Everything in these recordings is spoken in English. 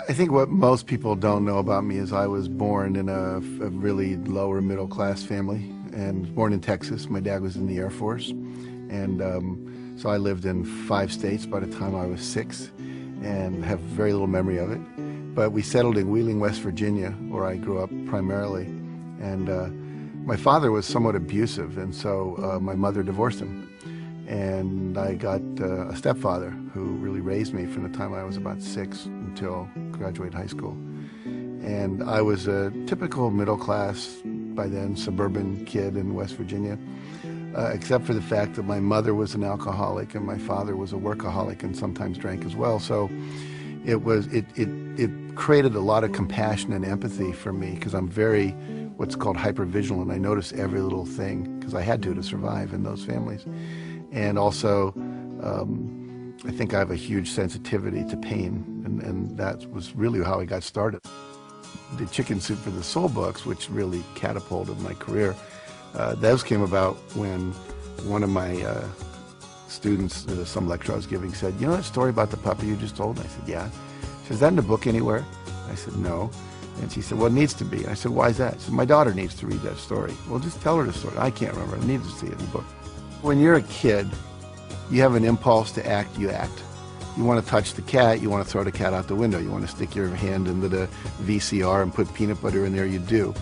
I think what most people don't know about me is I was born in a really lower middle class family, and born in Texas. My dad was in the Air Force, and so I lived in 5 states by the time I was 6 and have very little memory of it. But we settled in Wheeling, West Virginia, where I grew up primarily, and my father was somewhat abusive, and so my mother divorced him. And I got a stepfather who really raised me from the time I was about 6 until graduated high school. And I was a typical middle class, by then, suburban kid in West Virginia, except for the fact that my mother was an alcoholic and my father was a workaholic and sometimes drank as well. So it created a lot of compassion and empathy for me, because I'm very what's called hypervigilant. I notice every little thing because I had to survive in those families. And also, I think I have a huge sensitivity to pain, and that was really how I got started. The Chicken Soup for the Soul books, which really catapulted my career, those came about when one of my students, some lecture I was giving, said, "You know that story about the puppy you just told?" And I said, "Yeah." She said, "Is that in the book anywhere?" I said, "No." And she said, "Well, it needs to be." And I said, "Why is that?" She said, "My daughter needs to read that story." Well, just tell her the story. I can't remember. I need to see it in the book. When you're a kid, you have an impulse to act, you act. You want to touch the cat, you want to throw the cat out the window. You want to stick your hand into the VCR and put peanut butter in there, you do.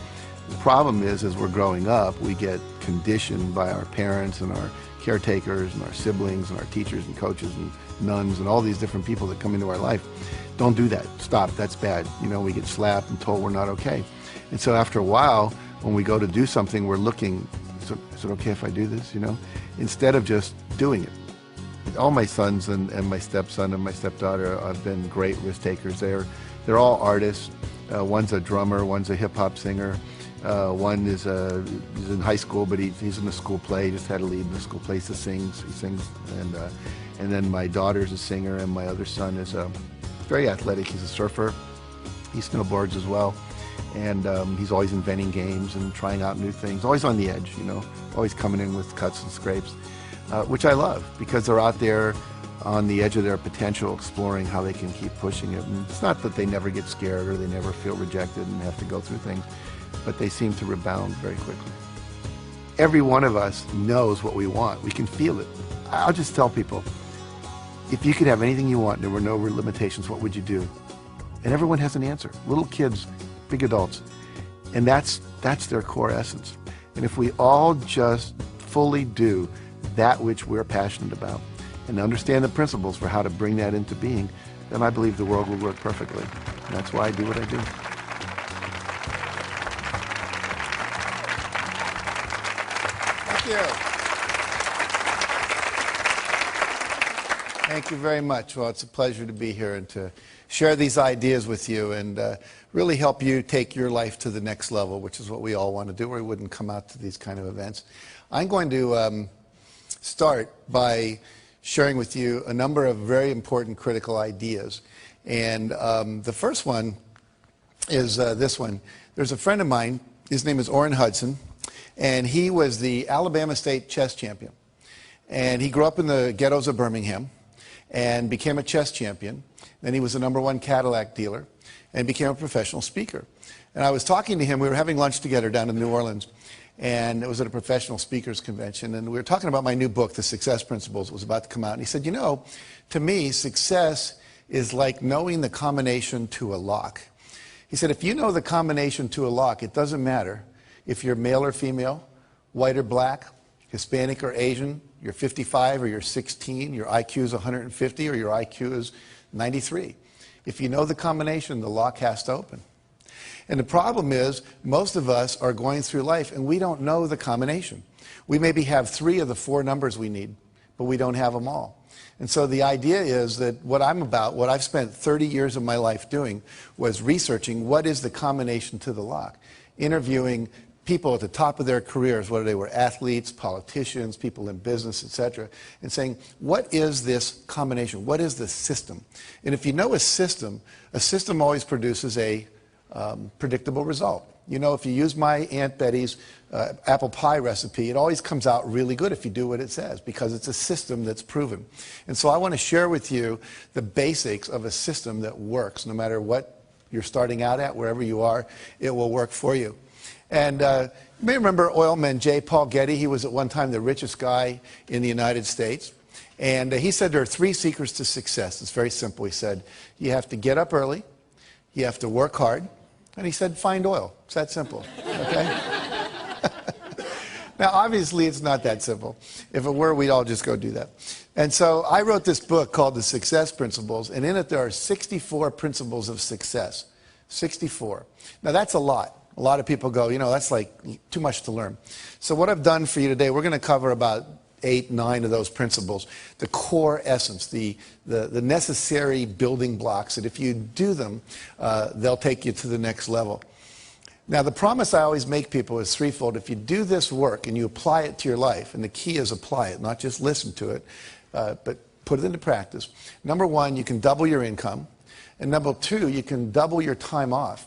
The problem is, as we're growing up, we get conditioned by our parents and our caretakers and our siblings and our teachers and coaches and nuns and all these different people that come into our life. Don't do that. Stop. That's bad. You know, we get slapped and told we're not okay. And so after a while, when we go to do something, we're looking, is it okay if I do this, you know? Instead of just doing it. All my sons and my stepson and my stepdaughter have been great risk takers. They're all artists. One's a drummer, one's a hip hop singer. One is he's in high school, but he's in a school play. He just had a lead in the school play. He sings, and then my daughter's a singer, and my other son is very athletic. He's a surfer. He snowboards as well, and he's always inventing games and trying out new things. Always on the edge, you know. Always coming in with cuts and scrapes, which I love, because they're out there on the edge of their potential, exploring how they can keep pushing it. And it's not that they never get scared or they never feel rejected and have to go through things, but they seem to rebound very quickly. Every one of us knows what we want. We can feel it. I'll just tell people, if you could have anything you want and there were no limitations, what would you do? And everyone has an answer. Little kids, big adults. And that's their core essence. And if we all just fully do that which we're passionate about and understand the principles for how to bring that into being, then I believe the world will work perfectly. And that's why I do what I do. Thank you. Thank you very much. Well, it's a pleasure to be here and to share these ideas with you and really help you take your life to the next level, which is what we all want to do, or we wouldn't come out to these kind of events. I'm going to start by sharing with you a number of very important critical ideas. And the first one is this one. There's a friend of mine, his name is Orrin Hudson, and he was the Alabama State chess champion. And he grew up in the ghettos of Birmingham and became a chess champion. Then he was the #1 Cadillac dealer and became a professional speaker. And I was talking to him, we were having lunch together down in New Orleans, and it was at a professional speakers convention, and we were talking about my new book, The Success Principles, was about to come out. And he said, you know, to me, success is like knowing the combination to a lock. He said, if you know the combination to a lock, it doesn't matter if you're male or female, white or black, Hispanic or Asian, you're 55 or you're 16, your IQ is 150 or your IQ is 93. If you know the combination, the lock has to open. And the problem is, most of us are going through life and we don't know the combination. We maybe have 3 of the 4 numbers we need, but we don't have them all. And so the idea is that what I'm about, what I've spent 30 years of my life doing, was researching what is the combination to the lock, interviewing people at the top of their careers, whether they were athletes, politicians, people in business, etc., and saying, what is this combination? What is the system? And if you know a system always produces a predictable result. You know, if you use my Aunt Betty's apple pie recipe, it always comes out really good if you do what it says, because it's a system that's proven. And so I want to share with you the basics of a system that works. No matter what you're starting out at, wherever you are, it will work for you. And you may remember oilman J. Paul Getty. He was at one time the richest guy in the United States. And he said there are 3 secrets to success. It's very simple. He said, you have to get up early, you have to work hard, and he said, find oil. It's that simple, okay? Now, obviously, it's not that simple. If it were, we'd all just go do that. And so I wrote this book called The Success Principles, and in it there are 64 principles of success. 64. Now, that's a lot. A lot of people go, you know, that's like too much to learn. So what I've done for you today, we're going to cover about 8, 9 of those principles, the core essence, the necessary building blocks that if you do them, they'll take you to the next level. Now, the promise I always make people is threefold. If you do this work and you apply it to your life, and the key is apply it, not just listen to it, but put it into practice. Number 1, you can double your income. And number 2, you can double your time off.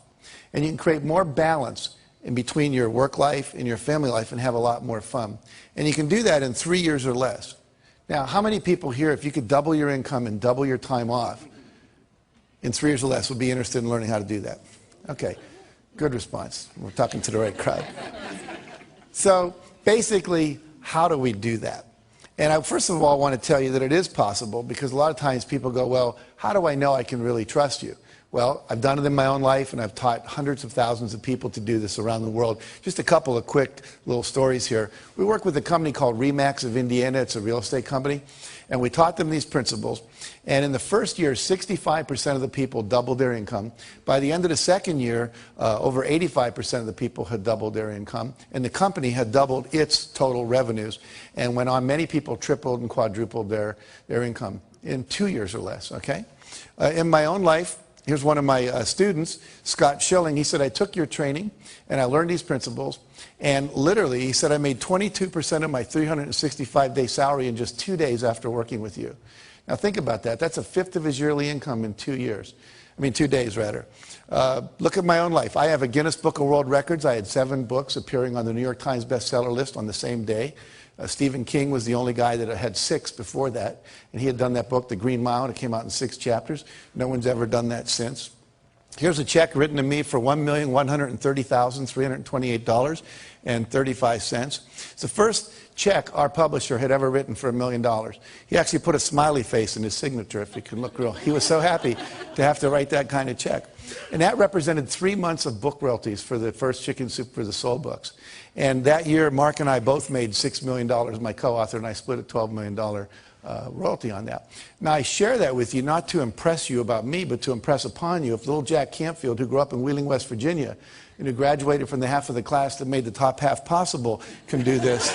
And you can create more balance in between your work life and your family life and have a lot more fun. And you can do that in 3 years or less. Now, how many people here, if you could double your income and double your time off in 3 years or less, would be interested in learning how to do that? Okay, good response. We're talking to the right crowd. So basically, how do we do that? And I first of all want to tell you that it is possible, because a lot of times people go, well, how do I know I can really trust you? Well, I've done it in my own life, and I've taught hundreds of thousands of people to do this around the world. Just a couple of quick little stories here. We work with a company called Remax of Indiana. It's a real estate company. And we taught them these principles. And in the first year, 65% of the people doubled their income. By the end of the second year, over 85% of the people had doubled their income. And the company had doubled its total revenues. And went on, many people tripled and quadrupled their income in 2 years or less, okay? In my own life, here's one of my students, Scott Schilling. He said, I took your training and I learned these principles. And literally, he said, I made 22% of my 365-day salary in just 2 days after working with you. Now think about that. That's 1/5 of his yearly income in 2 years. I mean, 2 days, rather. Look at my own life. I have a Guinness Book of World Records. I had 7 books appearing on the New York Times bestseller list on the same day. Stephen King was the only guy that had 6 before that, and he had done that book, The Green Mile, and it came out in 6 chapters. No one's ever done that since. Here's a check written to me for $1,130,328.35. It's the first check our publisher had ever written for $1 million. He actually put a smiley face in his signature, if you can look real. He was so happy to have to write that kind of check. And that represented 3 months of book royalties for the first Chicken Soup for the Soul books. And that year, Mark and I both made $6 million. My co-author and I split a $12 million royalty on that. Now, I share that with you not to impress you about me, but to impress upon you if little Jack Canfield, who grew up in Wheeling, West Virginia, and who graduated from the half of the class that made the top half possible, can do this,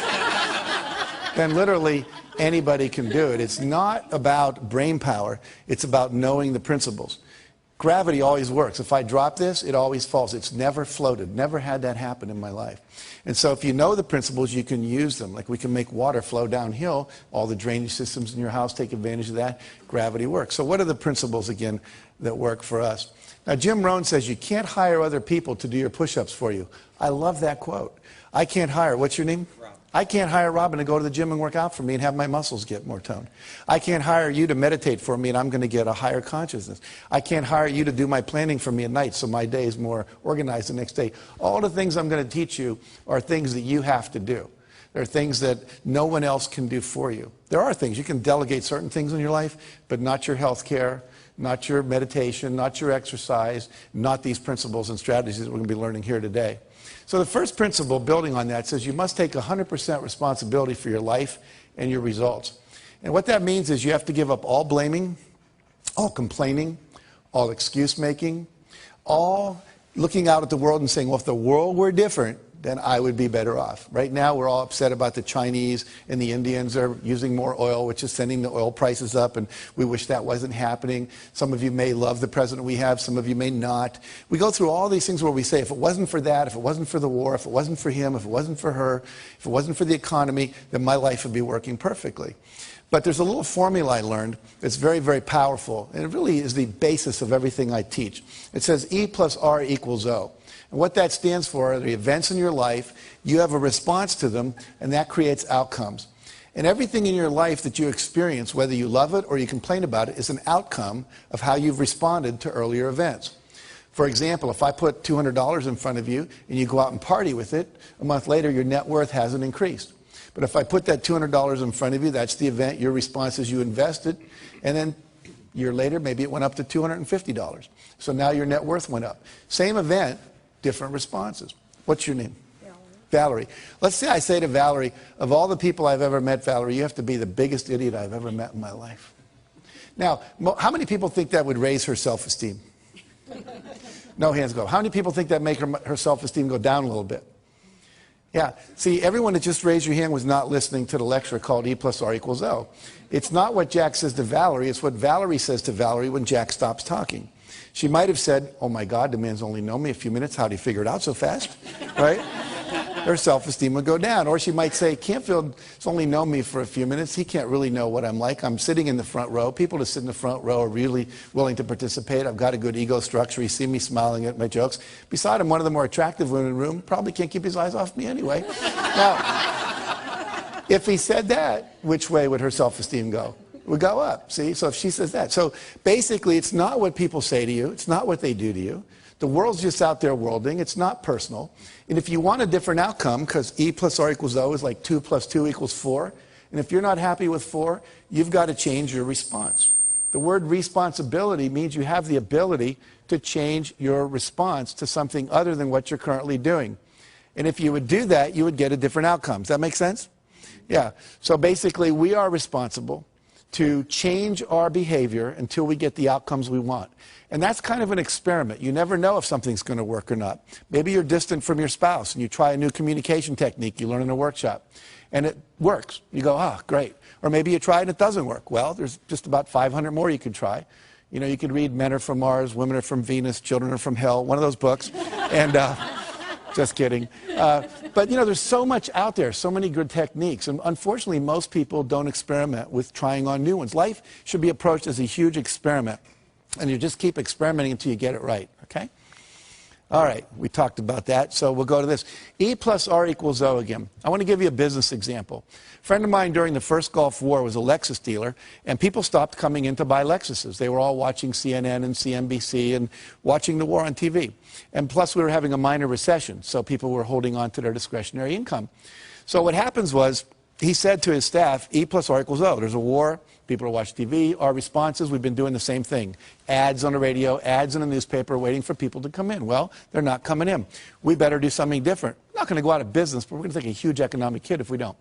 then literally anybody can do it. It's not about brain power. It's about knowing the principles. Gravity always works. If I drop this, it always falls. It's never floated. Never had that happen in my life. And so if you know the principles, you can use them. Like we can make water flow downhill. All the drainage systems in your house take advantage of that. Gravity works. So what are the principles, again, that work for us? Now, Jim Rohn says you can't hire other people to do your push-ups for you. I love that quote. I can't hire, what's your name? Rob. I can't hire Robin to go to the gym and work out for me and have my muscles get more toned. I can't hire you to meditate for me and I'm going to get a higher consciousness. I can't hire you to do my planning for me at night so my day is more organized the next day. All the things I'm going to teach you are things that you have to do. There are things that no one else can do for you. There are things. You can delegate certain things in your life, but not your health care, not your meditation, not your exercise, not these principles and strategies that we're going to be learning here today. So the first principle, building on that, says you must take 100% responsibility for your life and your results. And what that means is you have to give up all blaming, all complaining, all excuse making, all looking out at the world and saying, well, if the world were different, then I would be better off. Right now, we're all upset about the Chinese and the Indians are using more oil, which is sending the oil prices up, and we wish that wasn't happening. Some of you may love the president we have, some of you may not. We go through all these things where we say, if it wasn't for that, if it wasn't for the war, if it wasn't for him, if it wasn't for her, if it wasn't for the economy, then my life would be working perfectly. But there's a little formula I learned that's very, very powerful, and it really is the basis of everything I teach. It says E plus R equals O. And what that stands for are the events in your life, you have a response to them, and that creates outcomes. And everything in your life that you experience, whether you love it or you complain about it, is an outcome of how you've responded to earlier events. For example, if I put $200 in front of you and you go out and party with it, a month later your net worth hasn't increased. But if I put that $200 in front of you, that's the event, your response is you invested, and then a year later maybe it went up to $250. So now your net worth went up. Same event, different responses. What's your name? Valerie. Let's say I say to Valerie, of all the people I've ever met, Valerie, you have to be the biggest idiot I've ever met in my life. Now, how many people think that would raise her self-esteem? No hands go. How many people think that make her self-esteem go down a little bit? Yeah. See, everyone that just raised your hand was not listening to the lecture called E plus R equals O. It's not what Jack says to Valerie, it's what Valerie says to Valerie when Jack stops talking. She might have said, oh my God, the man's only known me a few minutes, how'd he figure it out so fast? Right? Her self-esteem would go down. Or she might say, Canfield's only known me for a few minutes. He can't really know what I'm like. I'm sitting in the front row. People that sit in the front row are really willing to participate. I've got a good ego structure. You see me smiling at my jokes. Besides, I'm one of the more attractive women in the room. Probably can't keep his eyes off me anyway. Now, if he said that, which way would her self-esteem go? It would go up, see? So if she says that. So basically, it's not what people say to you. It's not what they do to you. The world's just out there worlding. It's not personal. And if you want a different outcome, because E plus R equals O is like 2 plus 2 equals 4, and if you're not happy with 4, you've got to change your response. The word responsibility means you have the ability to change your response to something other than what you're currently doing. And if you would do that, you would get a different outcome. Does that make sense? Yeah. So basically, we are responsible to change our behavior until we get the outcomes we want. And that's kind of an experiment. You never know if something's going to work or not. Maybe you're distant from your spouse and you try a new communication technique you learn in a workshop and it works. You go, ah, great. Or maybe you try it and it doesn't work. Well, there's just about 500 more you could try. You know, you could read Men Are From Mars, Women Are From Venus, Children Are From Hell, one of those books. And just kidding. But, you know, there's so much out there, so many good techniques. And unfortunately, most people don't experiment with trying on new ones. Life should be approached as a huge experiment. And you just keep experimenting until you get it right, okay? All right, we talked about that, so we'll go to this. E plus R equals O again. I want to give you a business example. A friend of mine during the first Gulf War was a Lexus dealer, and people stopped coming in to buy Lexuses. They were all watching CNN and CNBC and watching the war on TV. And plus, we were having a minor recession, so people were holding on to their discretionary income. So what happens was, he said to his staff, E plus R equals O. There's a war. People are watching TV. Our responses, we've been doing the same thing. Ads on the radio, ads in the newspaper, waiting for people to come in. Well, they're not coming in. We better do something different. We're not going to go out of business, but we're going to take a huge economic hit if we don't.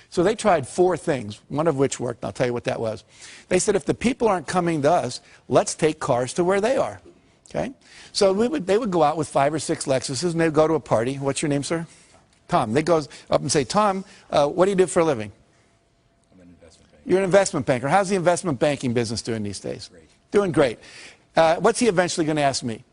So they tried 4 things, one of which worked, and I'll tell you what that was. They said, if the people aren't coming to us, let's take cars to where they are. Okay? So they would go out with 5 or 6 Lexuses, and they'd go to a party. What's your name, sir? Tom. They go up and say, Tom, what do you do for a living? I'm an investment banker. You're an investment banker. How's the investment banking business doing these days? Great. Doing great. What's he eventually going to ask me?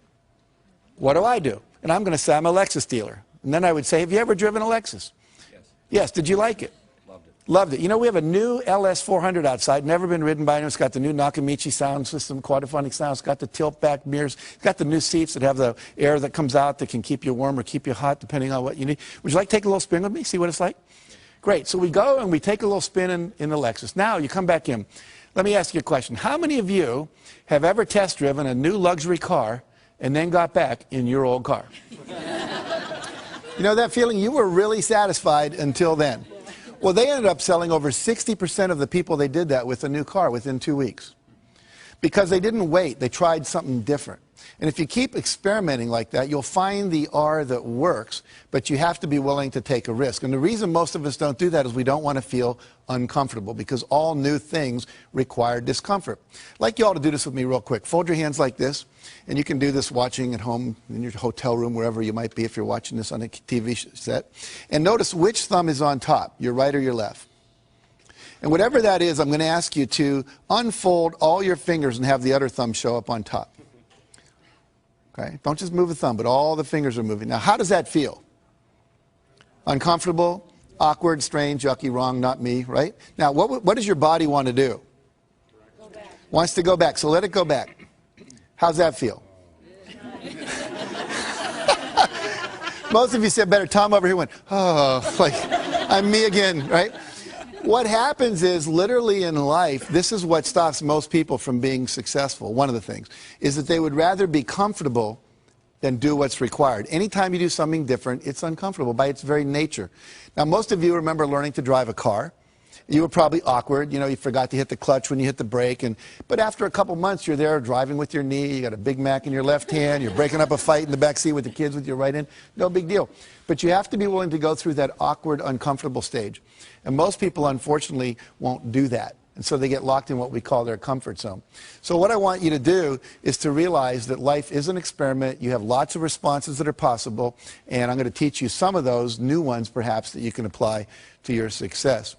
What do I do? And I'm going to say I'm a Lexus dealer. And then I would say, have you ever driven a Lexus? Yes. Yes. Did you like it? Loved it. Loved it. You know, we have a new LS400 outside, never been ridden by anyone. It's got the new Nakamichi sound system, quadraphonic sound. It's got the tilt-back mirrors. It's got the new seats that have the air that comes out that can keep you warm or keep you hot, depending on what you need. Would you like to take a little spin with me, see what it's like? Great. So we go and we take a little spin in the Lexus. Now, you come back in. Let me ask you a question. How many of you have ever test-driven a new luxury car and then got back in your old car? You know that feeling? You were really satisfied until then. Well, they ended up selling over 60% of the people they did that with a new car within 2 weeks. Because they didn't wait. They tried something different. And if you keep experimenting like that, you'll find the R that works, but you have to be willing to take a risk. And the reason most of us don't do that is we don't want to feel uncomfortable, because all new things require discomfort. I'd like you all to do this with me real quick. Fold your hands like this, and you can do this watching at home, in your hotel room, wherever you might be if you're watching this on a TV set. And notice which thumb is on top, your right or your left. And whatever that is, I'm going to ask you to unfold all your fingers and have the other thumb show up on top. Okay? Don't just move the thumb, but all the fingers are moving. Now, how does that feel? Uncomfortable? Awkward, strange, yucky, wrong, not me, right? Now, what does your body want to do? Go back. Wants to go back, so let it go back. How's that feel? Most of you said better. Tom over here went, oh, like, I'm me again, right? What happens is, literally in life, this is what stops most people from being successful. One of the things is that they would rather be comfortable than do what's required. Anytime you do something different, it's uncomfortable by its very nature. Now, most of you remember learning to drive a car. You were probably awkward. You know, you forgot to hit the clutch when you hit the brake. But after a couple months, you're there driving with your knee. You got a Big Mac in your left hand. You're breaking up a fight in the back seat with the kids with your right hand. No big deal. But you have to be willing to go through that awkward, uncomfortable stage. And most people, unfortunately, won't do that. And so they get locked in what we call their comfort zone. So what I want you to do is to realize that life is an experiment. You have lots of responses that are possible. And I'm going to teach you some of those, new ones perhaps, that you can apply to your success.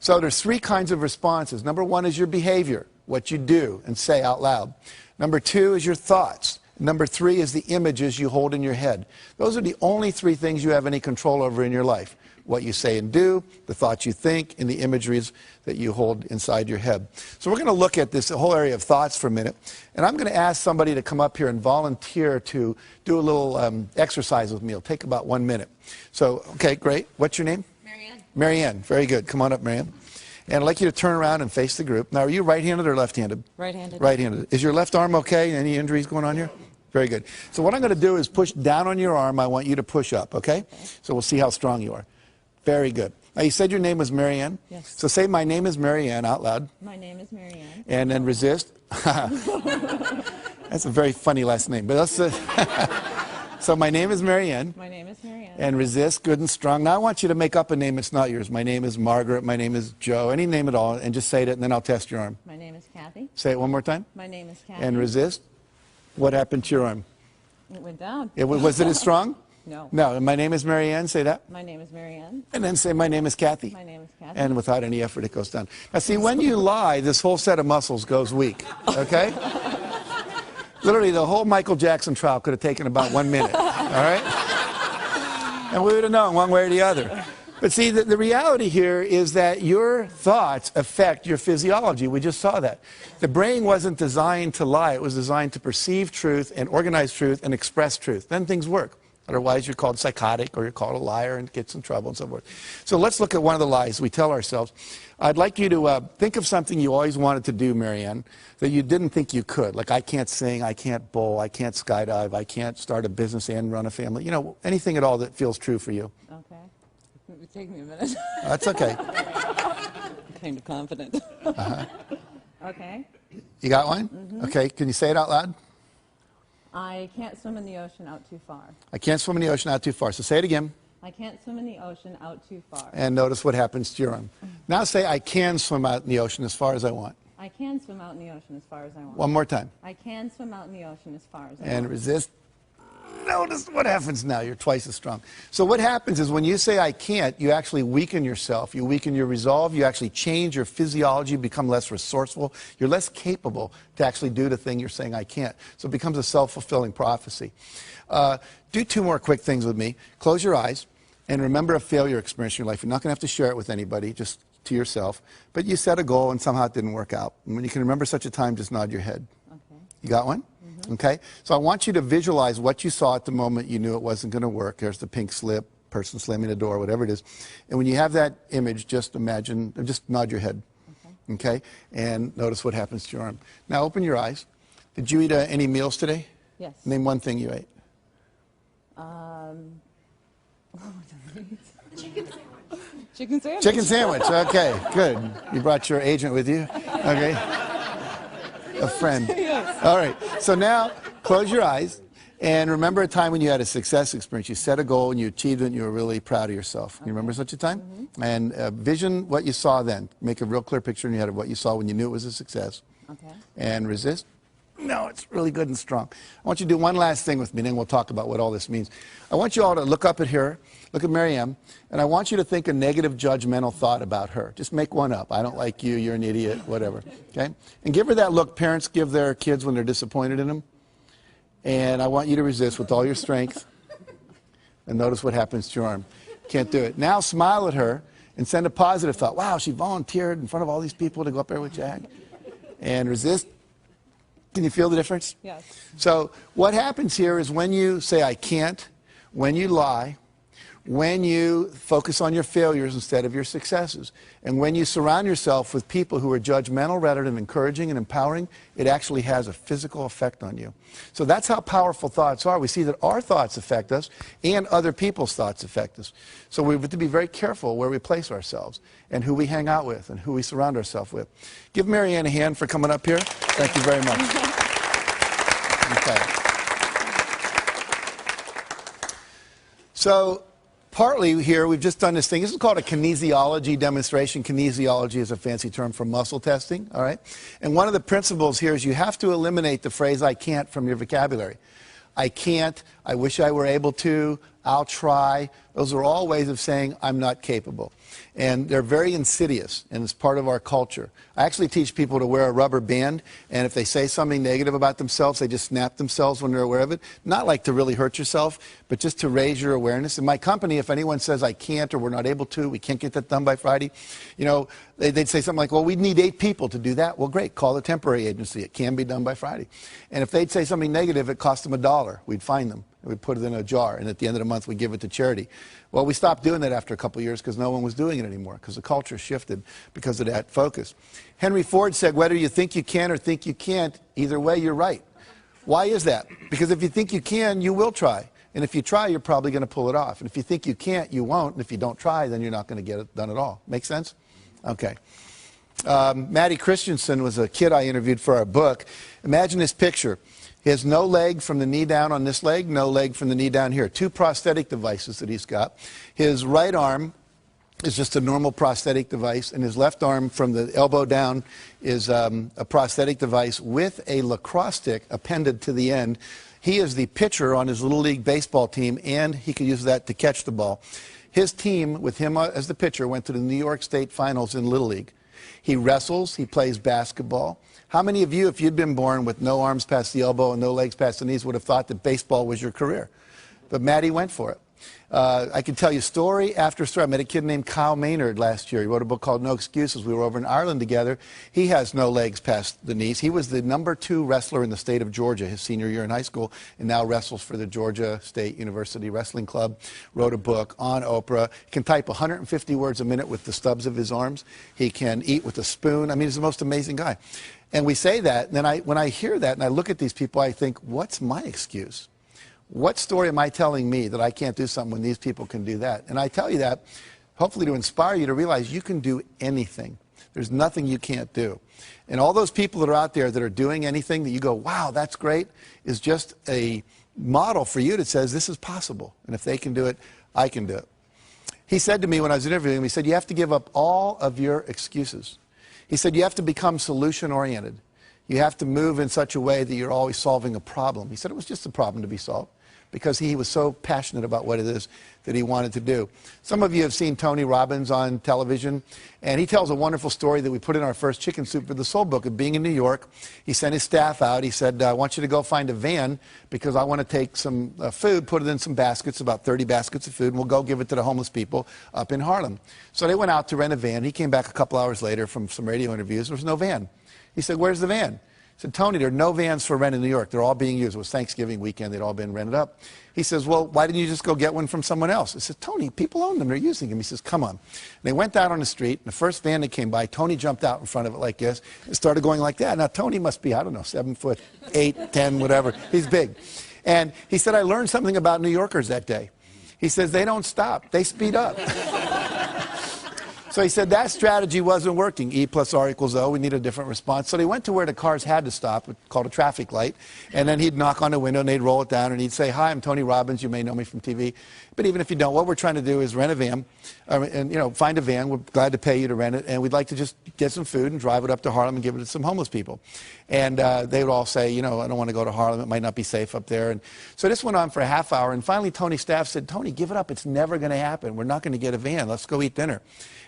So there's three kinds of responses. Number one is your behavior, what you do and say out loud. Number two is your thoughts. Number three is the images you hold in your head. Those are the only three things you have any control over in your life. What you say and do, the thoughts you think, and the imageries that you hold inside your head. So we're going to look at this whole area of thoughts for a minute. And I'm going to ask somebody to come up here and volunteer to do a little exercise with me. It'll take about 1 minute. So, okay, great. What's your name? Marianne, very good. Come on up, Marianne. And I'd like you to turn around and face the group. Now, are you right-handed or left-handed? Right-handed. Right-handed. Is your left arm okay? Any injuries going on here? Very good. So what I'm going to do is push down on your arm. I want you to push up, okay? So we'll see how strong you are. Very good. Now, you said your name was Marianne? Yes. So say, my name is Marianne, out loud. My name is Marianne. And then resist. That's a very funny last name. But let's... So my name is Marianne. My name is Marianne. And resist, good and strong. Now I want you to make up a name that's not yours. My name is Margaret. My name is Joe. Any name at all, and just say it, and then I'll test your arm. My name is Kathy. Say it one more time. My name is Kathy. And resist. What happened to your arm? It went down. Was it as strong? No. No. And my name is Marianne. Say that. My name is Marianne. And then say, my name is Kathy. My name is Kathy. And without any effort, it goes down. Now see, when you lie, this whole set of muscles goes weak. Okay? Literally, the whole Michael Jackson trial could have taken about 1 minute. All right? And we would have known one way or the other. But see, the reality here is that your thoughts affect your physiology. We just saw that. The brain wasn't designed to lie. It was designed to perceive truth and organize truth and express truth. Then things work. Otherwise, you're called psychotic or you're called a liar and gets in trouble and so forth. So let's look at one of the lies we tell ourselves. I'd like you to think of something you always wanted to do, Marianne, that you didn't think you could. Like, I can't sing, I can't bowl, I can't skydive, I can't start a business and run a family. You know, anything at all that feels true for you. Okay. It would take me a minute. That's okay. I'm kind of confident. Uh-huh. Okay. You got one? Mm-hmm. Okay, can you say it out loud? I can't swim in the ocean out too far. I can't swim in the ocean out too far. So say it again. I can't swim in the ocean out too far. And notice what happens to your arm. Now say, I can swim out in the ocean as far as I want. I can swim out in the ocean as far as I want. One more time. I can swim out in the ocean as far as I want. And resist. Notice what happens now. You're twice as strong. So what happens is when you say I can't, you actually weaken yourself. You weaken your resolve. You actually change your physiology, become less resourceful. You're less capable to actually do the thing you're saying I can't. So it becomes a self-fulfilling prophecy. Do two more quick things with me. Close your eyes and remember a failure experience in your life. You're not going to have to share it with anybody, just to yourself. But you set a goal and somehow it didn't work out. And when you can remember such a time, just nod your head. Okay. You got one? Okay, so I want you to visualize what you saw at the moment you knew it wasn't going to work. There's the pink slip, person slamming the door, whatever it is. And when you have that image, just imagine, just nod your head. Okay, and notice what happens to your arm. Now open your eyes. Did you eat any meals today? Yes. Name one thing you ate. Chicken sandwich. Chicken sandwich, okay, good. You brought your agent with you? Okay. A friend. Yes. All right. So now close your eyes and remember a time when you had a success experience. You set a goal and you achieved it and you were really proud of yourself. You remember such a time? And vision what you saw then. Make a real clear picture in your head of what you saw when you knew it was a success. Okay. And resist. No, it's really good and strong. I want you to do one last thing with me, then we'll talk about what all this means. I want you all to look up at her, look at Marianne, and I want you to think a negative judgmental thought about her. Just make one up. I don't like you, you're an idiot, whatever. Okay? And give her that look parents give their kids when they're disappointed in them. And I want you to resist with all your strength. And notice what happens to your arm. Can't do it. Now smile at her and send a positive thought. Wow, she volunteered in front of all these people to go up there with Jack. And resist. Can you feel the difference? Yes. So what happens here is when you say, I can't, when you lie, when you focus on your failures instead of your successes, and when you surround yourself with people who are judgmental rather than encouraging and empowering, it actually has a physical effect on you. So that's how powerful thoughts are. We see that our thoughts affect us and other people's thoughts affect us. So we have to be very careful where we place ourselves and who we hang out with and who we surround ourselves with. Give Marianne a hand for coming up here. Thank you very much. Okay. So partly here, we've just done this thing. This is called a kinesiology demonstration. Kinesiology is a fancy term for muscle testing, all right? And one of the principles here is you have to eliminate the phrase, I can't, from your vocabulary. I can't, I wish I were able to, I'll try. Those are all ways of saying I'm not capable. And they're very insidious, and it's part of our culture. I actually teach people to wear a rubber band, and if they say something negative about themselves, they just snap themselves when they're aware of it. Not like to really hurt yourself, but just to raise your awareness. In my company, if anyone says I can't or we're not able to, we can't get that done by Friday, you know, they'd say something like, well, we need 8 people to do that. Well, great, call the temporary agency. It can be done by Friday. And if they'd say something negative, it cost them $1. We'd fine them. We'd put it in a jar, and at the end of the month, we'd give it to charity. Well, we stopped doing that after a couple of years because no one was doing it anymore, because the culture shifted because of that focus. Henry Ford said, whether you think you can or think you can't, either way, you're right. Why is that? Because if you think you can, you will try. And if you try, you're probably going to pull it off. And if you think you can't, you won't. And if you don't try, then you're not going to get it done at all. Make sense? Okay. Maddie Christensen was a kid I interviewed for our book. Imagine this picture. He has no leg from the knee down on this leg, no leg from the knee down here. 2 prosthetic devices that he's got. His right arm is just a normal prosthetic device, and his left arm from the elbow down is a prosthetic device with a lacrosse stick appended to the end. He is the pitcher on his Little League baseball team, and he could use that to catch the ball. His team, with him as the pitcher, went to the New York State Finals in Little League. He wrestles, he plays basketball. How many of you, if you'd been born with no arms past the elbow and no legs past the knees, would have thought that baseball was your career? But Maddie went for it. I can tell you story after story. I met a kid named Kyle Maynard last year. He wrote a book called No Excuses. We were over in Ireland together. He has no legs past the knees. He was the #2 wrestler in the state of Georgia his senior year in high school, and now wrestles for the Georgia State University Wrestling Club. Wrote a book on Oprah. He can type 150 words a minute with the stubs of his arms. He can eat with a spoon. I mean, he's the most amazing guy. And we say that, and then when I hear that and I look at these people, I think, what's my excuse? What story am I telling me that I can't do something when these people can do that? And I tell you that hopefully to inspire you to realize you can do anything. There's nothing you can't do. And all those people that are out there that are doing anything that you go, wow, that's great, is just a model for you that says this is possible. And if they can do it, I can do it. He said to me when I was interviewing him, he said, you have to give up all of your excuses. He said, you have to become solution-oriented. You have to move in such a way that you're always solving a problem. He said it was just a problem to be solved because he was so passionate about what it is that he wanted to do. Some of you have seen Tony Robbins on television, and he tells a wonderful story that we put in our first Chicken Soup for the Soul book of being in New York. He sent his staff out. He said, I want you to go find a van because I want to take some food, put it in some baskets, about 30 baskets of food, and we'll go give it to the homeless people up in Harlem. So they went out to rent a van. He came back a couple hours later from some radio interviews. There was no van. He said, where's the van? He said, Tony, there are no vans for rent in New York. They're all being used. It was Thanksgiving weekend. They'd all been rented up. He says, well, why didn't you just go get one from someone else? I said, Tony, people own them. They're using them. He says, come on. And they went out on the street, and the first van that came by, Tony jumped out in front of it like this and started going like that. Now, Tony must be, I don't know, 7 foot, 8, 10, whatever. He's big. And he said, I learned something about New Yorkers that day. He says, they don't stop. They speed up. So he said that strategy wasn't working. E plus R equals O. We need a different response. So they went to where the cars had to stop, called a traffic light. And then he'd knock on the window, and they'd roll it down, and he'd say, hi, I'm Tony Robbins. You may know me from TV. But even if you don't, what we're trying to do is rent a van, and, you know, find a van. We're glad to pay you to rent it. And we'd like to just get some food and drive it up to Harlem and give it to some homeless people. And they would all say, you know, I don't want to go to Harlem. It might not be safe up there. And so this went on for a half hour. And finally, Tony's staff said, Tony, give it up. It's never going to happen. We're not going to get a van. Let's go eat dinner.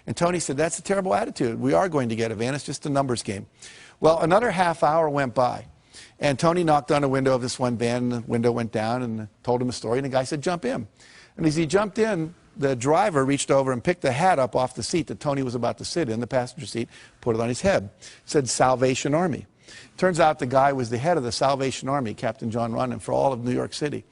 And Tony said, that's a terrible attitude. We are going to get a van. It's just a numbers game. Well, another half hour went by. And Tony knocked on the window of this one van, and the window went down, and told him a story. And the guy said, jump in. And as he jumped in, the driver reached over and picked the hat up off the seat that Tony was about to sit in, the passenger seat, put it on his head. It said Salvation Army. Turns out the guy was the head of the Salvation Army, Captain John Runnan, for all of New York City.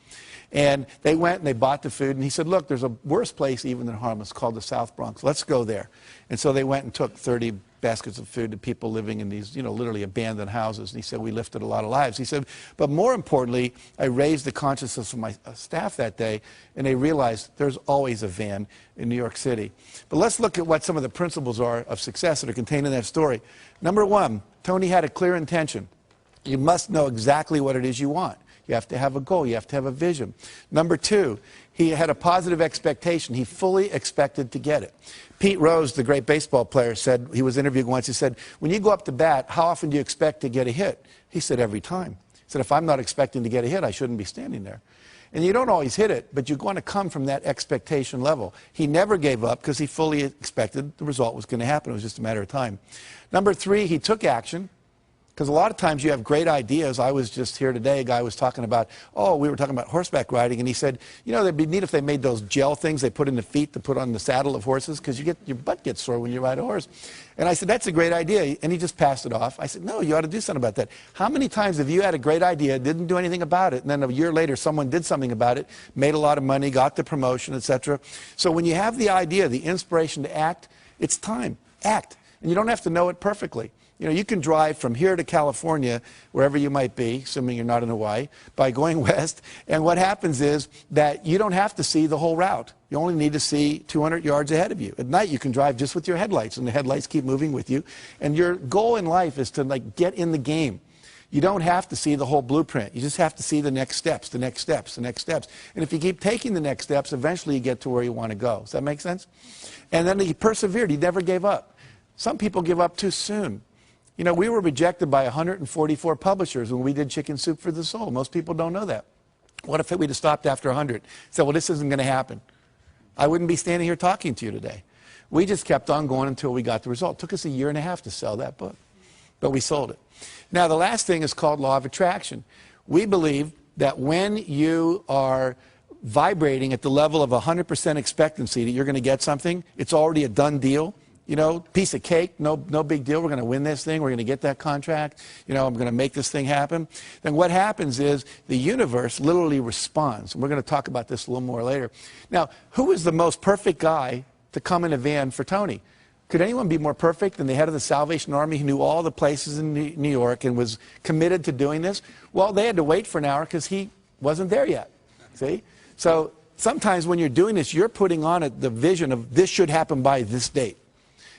And they went and they bought the food, and he said, look, there's a worse place even than Harlem. It's called the South Bronx. Let's go there. And so they went and took 30 baskets of food to people living in these, literally abandoned houses. And he said, we lifted a lot of lives. He said, but more importantly, I raised the consciousness of my staff that day, and they realized there's always a van in New York City. But let's look at what some of the principles are of success that are contained in that story. Number one, Tony had a clear intention. You must know exactly what it is you want. You have to have a goal. You have to have a vision. Number two, he had a positive expectation. He fully expected to get it. Pete Rose, the great baseball player, said, he was interviewed once, he said, when you go up to bat, how often do you expect to get a hit? He said, every time. He said, if I'm not expecting to get a hit, I shouldn't be standing there. And you don't always hit it, but you're going to come from that expectation level. He never gave up because he fully expected the result was going to happen. It was just a matter of time. Number three, he took action. Because a lot of times you have great ideas. I was just here today, a guy was talking about, we were talking about horseback riding, and he said, it'd be neat if they made those gel things they put in the feet to put on the saddle of horses, because your butt gets sore when you ride a horse. And I said, that's a great idea. And he just passed it off. I said, no, you ought to do something about that. How many times have you had a great idea, didn't do anything about it, and then a year later someone did something about it, made a lot of money, got the promotion, etc. So when you have the idea, the inspiration to act, it's time. Act. And you don't have to know it perfectly. You can drive from here to California, wherever you might be, assuming you're not in Hawaii, by going west. And what happens is that you don't have to see the whole route. You only need to see 200 yards ahead of you. At night, you can drive just with your headlights, and the headlights keep moving with you. And your goal in life is to get in the game. You don't have to see the whole blueprint. You just have to see the next steps, the next steps, the next steps. And if you keep taking the next steps, eventually you get to where you want to go. Does that make sense? And then he persevered. He never gave up. Some people give up too soon. We were rejected by 144 publishers when we did Chicken Soup for the Soul. Most people don't know that. What if we'd have stopped after 100? Said, well, this isn't going to happen. I wouldn't be standing here talking to you today. We just kept on going until we got the result. It took us a year and a half to sell that book, but we sold it. Now, the last thing is called law of attraction. We believe that when you are vibrating at the level of 100% expectancy that you're going to get something, it's already a done deal. Piece of cake, no big deal. We're going to win this thing. We're going to get that contract. I'm going to make this thing happen. Then what happens is the universe literally responds. And we're going to talk about this a little more later. Now, who was the most perfect guy to come in a van for Tony? Could anyone be more perfect than the head of the Salvation Army who knew all the places in New York and was committed to doing this? Well, they had to wait for an hour because he wasn't there yet. See? So sometimes when you're doing this, you're putting on it the vision of this should happen by this date.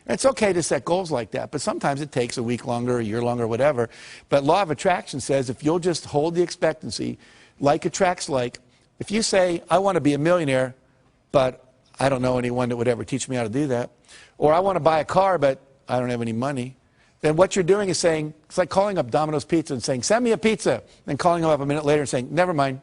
It's okay to set goals like that, but sometimes it takes a week longer, a year longer, whatever. But law of attraction says if you'll just hold the expectancy, like attracts like. If you say, I want to be a millionaire, but I don't know anyone that would ever teach me how to do that, or I want to buy a car, but I don't have any money, then what you're doing is saying, it's like calling up Domino's Pizza and saying, send me a pizza, then calling them up a minute later and saying, never mind.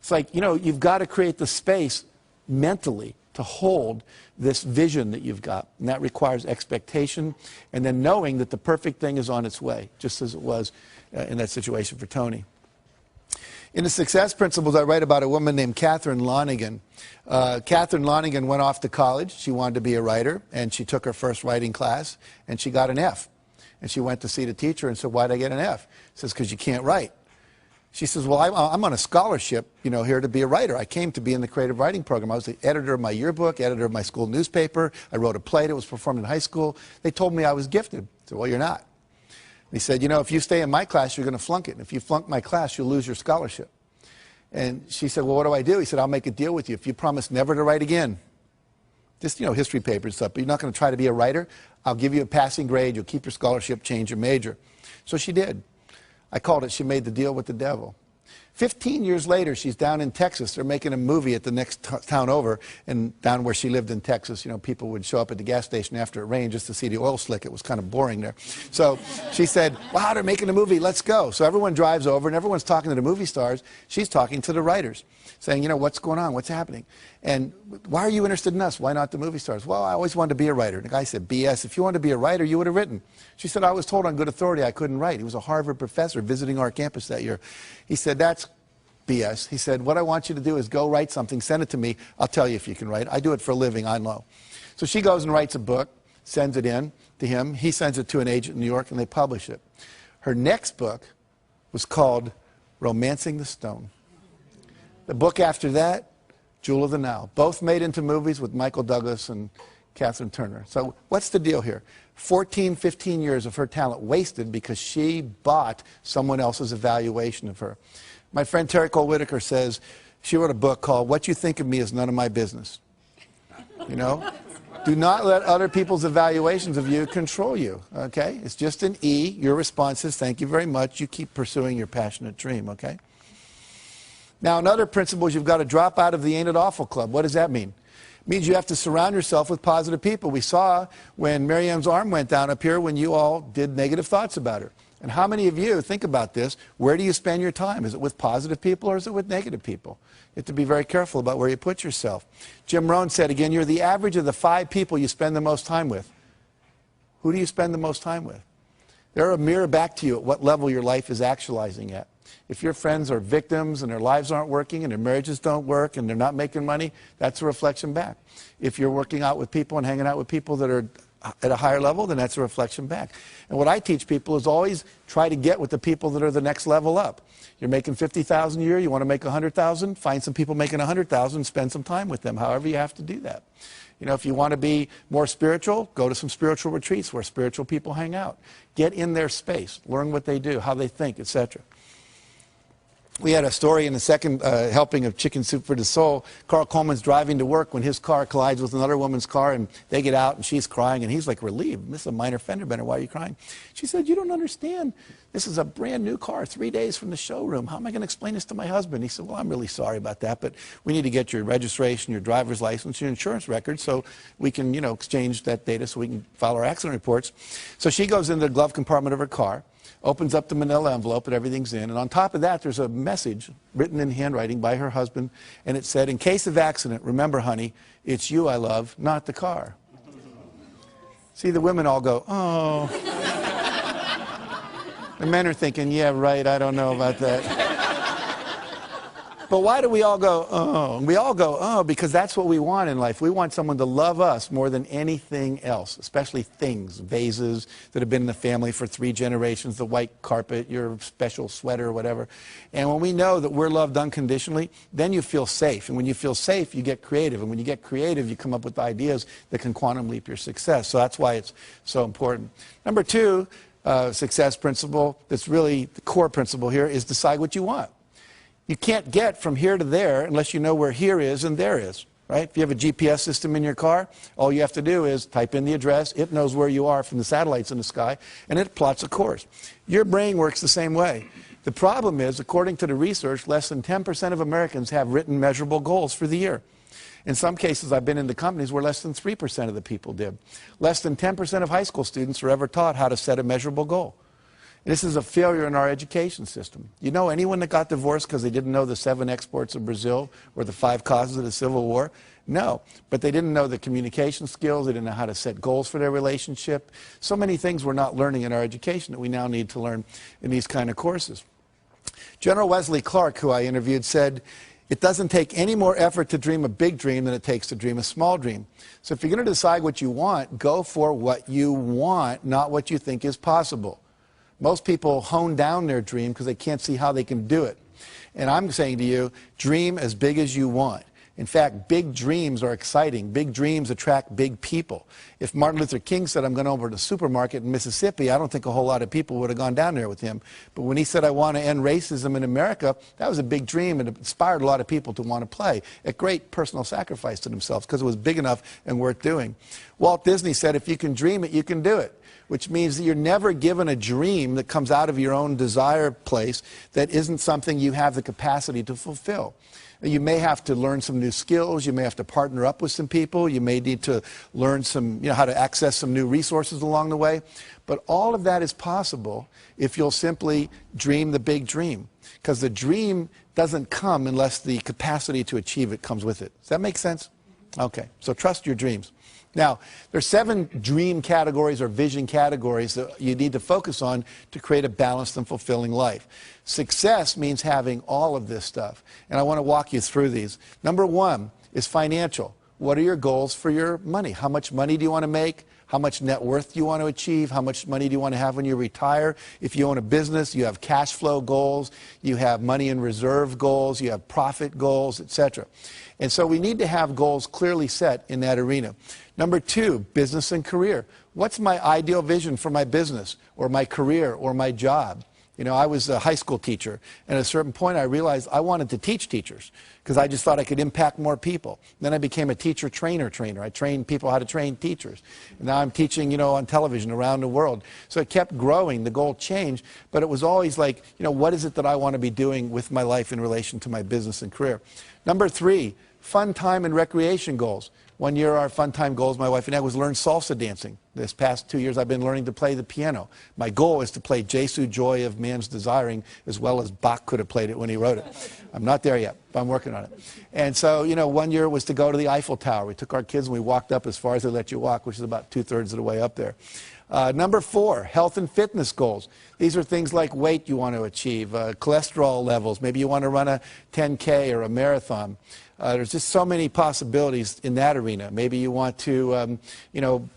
It's like, you've got to create the space mentally to hold this vision that you've got. And that requires expectation and then knowing that the perfect thing is on its way, just as it was in that situation for Tony. In the Success Principles, I write about a woman named Catherine Lonigan. Catherine Lonigan went off to college. She wanted to be a writer, and she took her first writing class, and she got an F. And she went to see the teacher and said, why'd I get an F? He says, because you can't write. She says, well, I'm on a scholarship, here to be a writer. I came to be in the creative writing program. I was the editor of my yearbook, editor of my school newspaper. I wrote a play that was performed in high school. They told me I was gifted. I said, well, you're not. And he said, if you stay in my class, you're going to flunk it. And if you flunk my class, you'll lose your scholarship. And she said, well, what do I do? He said, I'll make a deal with you. If you promise never to write again, just, history papers and stuff, but you're not going to try to be a writer, I'll give you a passing grade. You'll keep your scholarship, change your major. So she did. I called it, she made the deal with the devil. 15 years later, she's down in Texas. They're making a movie at the next town over, and down where she lived in Texas, people would show up at the gas station after it rained just to see the oil slick. It was kind of boring there. So she said, wow, they're making a movie, let's go. So everyone drives over, and everyone's talking to the movie stars. She's talking to the writers, saying, what's going on, what's happening? And why are you interested in us? Why not the movie stars? Well, I always wanted to be a writer. And the guy said, BS, if you wanted to be a writer, you would have written. She said, I was told on good authority I couldn't write. He was a Harvard professor visiting our campus that year. He said, that's BS. He said, what I want you to do is go write something, send it to me. I'll tell you if you can write. I do it for a living, I know. So she goes and writes a book, sends it in to him. He sends it to an agent in New York, and they publish it. Her next book was called Romancing the Stone. The book after that, Jewel of the Nile. Both made into movies with Michael Douglas and Catherine Turner. So what's the deal here? 14, 15 years of her talent wasted because she bought someone else's evaluation of her. My friend Terry Cole Whitaker says she wrote a book called What You Think of Me Is None of My Business. You know? Do not let other people's evaluations of you control you, okay? It's just an E. Your response is, thank you very much. You keep pursuing your passionate dream, okay? Now, another principle is you've got to drop out of the Ain't It Awful Club. What does that mean? It means you have to surround yourself with positive people. We saw when Miriam's arm went down up here when you all did negative thoughts about her. And how many of you, think about this, where do you spend your time? Is it with positive people or is it with negative people? You have to be very careful about where you put yourself. Jim Rohn said, again, you're the average of the 5 people you spend the most time with. Who do you spend the most time with? They're a mirror back to you at what level your life is actualizing at. If your friends are victims and their lives aren't working and their marriages don't work and they're not making money, that's a reflection back. If you're working out with people and hanging out with people that are at a higher level, then that's a reflection back. And what I teach people is always try to get with the people that are the next level up. You're making $50,000 a year, you want to make $100,000, find some people making $100,000 and spend some time with them, however you have to do that. You know, if you want to be more spiritual, go to some spiritual retreats where spiritual people hang out. Get in their space, learn what they do, how they think, etc. We had a story in the second helping of Chicken Soup for the Soul. Carl Coleman's driving to work when his car collides with another woman's car, and they get out, and she's crying, and he's like relieved. This is a minor fender bender. Why are you crying? She said, you don't understand. This is a brand new car, 3 days from the showroom. How am I going to explain this to my husband? He said, well, I'm really sorry about that, but we need to get your registration, your driver's license, your insurance record, so we can, you know, exchange that data so we can file our accident reports. So she goes into the glove compartment of her car, opens up the manila envelope and everything's in. And on top of that, there's a message written in handwriting by her husband. And it said, in case of accident, remember, honey, it's you I love, not the car. See, the women all go, oh. The men are thinking, yeah, right, I don't know about that. But why do we all go, oh? We all go, oh, because that's what we want in life. We want someone to love us more than anything else, especially things, vases that have been in the family for 3 generations, the white carpet, your special sweater or whatever. And when we know that we're loved unconditionally, then you feel safe. And when you feel safe, you get creative. And when you get creative, you come up with ideas that can quantum leap your success. So that's why it's so important. Number 2, success principle, that's really the core principle here, is decide what you want. You can't get from here to there unless you know where here is and there is, right? If you have a GPS system in your car, all you have to do is type in the address. It knows where you are from the satellites in the sky, and it plots a course. Your brain works the same way. The problem is, according to the research, less than 10% of Americans have written measurable goals for the year. In some cases, I've been into companies where less than 3% of the people did. Less than 10% of high school students are ever taught how to set a measurable goal. This is a failure in our education system. You know anyone that got divorced because they didn't know the 7 exports of Brazil or the 5 causes of the Civil War? No, but they didn't know the communication skills. They didn't know how to set goals for their relationship. So many things we're not learning in our education that we now need to learn in these kind of courses. General Wesley Clark, who I interviewed, said, it doesn't take any more effort to dream a big dream than it takes to dream a small dream. So if you're going to decide what you want, go for what you want, not what you think is possible. Most people hone down their dream because they can't see how they can do it. And I'm saying to you, dream as big as you want. In fact, big dreams are exciting. Big dreams attract big people. If Martin Luther King said, I'm going over to the supermarket in Mississippi, I don't think a whole lot of people would have gone down there with him. But when he said, I want to end racism in America, that was a big dream and it inspired a lot of people to want to play. At great personal sacrifice to themselves because it was big enough and worth doing. Walt Disney said, if you can dream it, you can do it. Which means that you're never given a dream that comes out of your own desire place that isn't something you have the capacity to fulfill. You may have to learn some new skills. You may have to partner up with some people. You may need to learn some, how to access some new resources along the way. But all of that is possible if you'll simply dream the big dream. Because the dream doesn't come unless the capacity to achieve it comes with it. Does that make sense? Okay, so trust your dreams. Now, there's 7 dream categories or vision categories that you need to focus on to create a balanced and fulfilling life. Success means having all of this stuff, and I want to walk you through these. Number 1 is financial. What are your goals for your money? How much money do you want to make? How much net worth do you want to achieve? How much money do you want to have when you retire? If you own a business, you have cash flow goals, you have money in reserve goals, you have profit goals, etc. And so we need to have goals clearly set in that arena. Number 2, business and career. What's my ideal vision for my business or my career or my job? You know, I was a high school teacher, and at a certain point I realized I wanted to teach teachers because I just thought I could impact more people. Then I became a teacher trainer. I trained people how to train teachers. And now I'm teaching, you know, on television around the world. So it kept growing. The goal changed, but it was always like, you know, what is it that I want to be doing with my life in relation to my business and career? Number 3, fun time and recreation goals. One year our fun time goals, my wife and I, was learn salsa dancing. This past 2 years I've been learning to play the piano. My goal is to play Jesu Joy of Man's Desiring as well as Bach could have played it when he wrote it. I'm not there yet, but I'm working on it. And so, you know, one year was to go to the Eiffel Tower. We took our kids and we walked up as far as they let you walk, which is about 2/3 of the way up there. Number 4, health and fitness goals. These are things like weight you want to achieve, cholesterol levels. Maybe you want to run a 10K or a marathon. There's just so many possibilities in that arena. Maybe you want to, you know,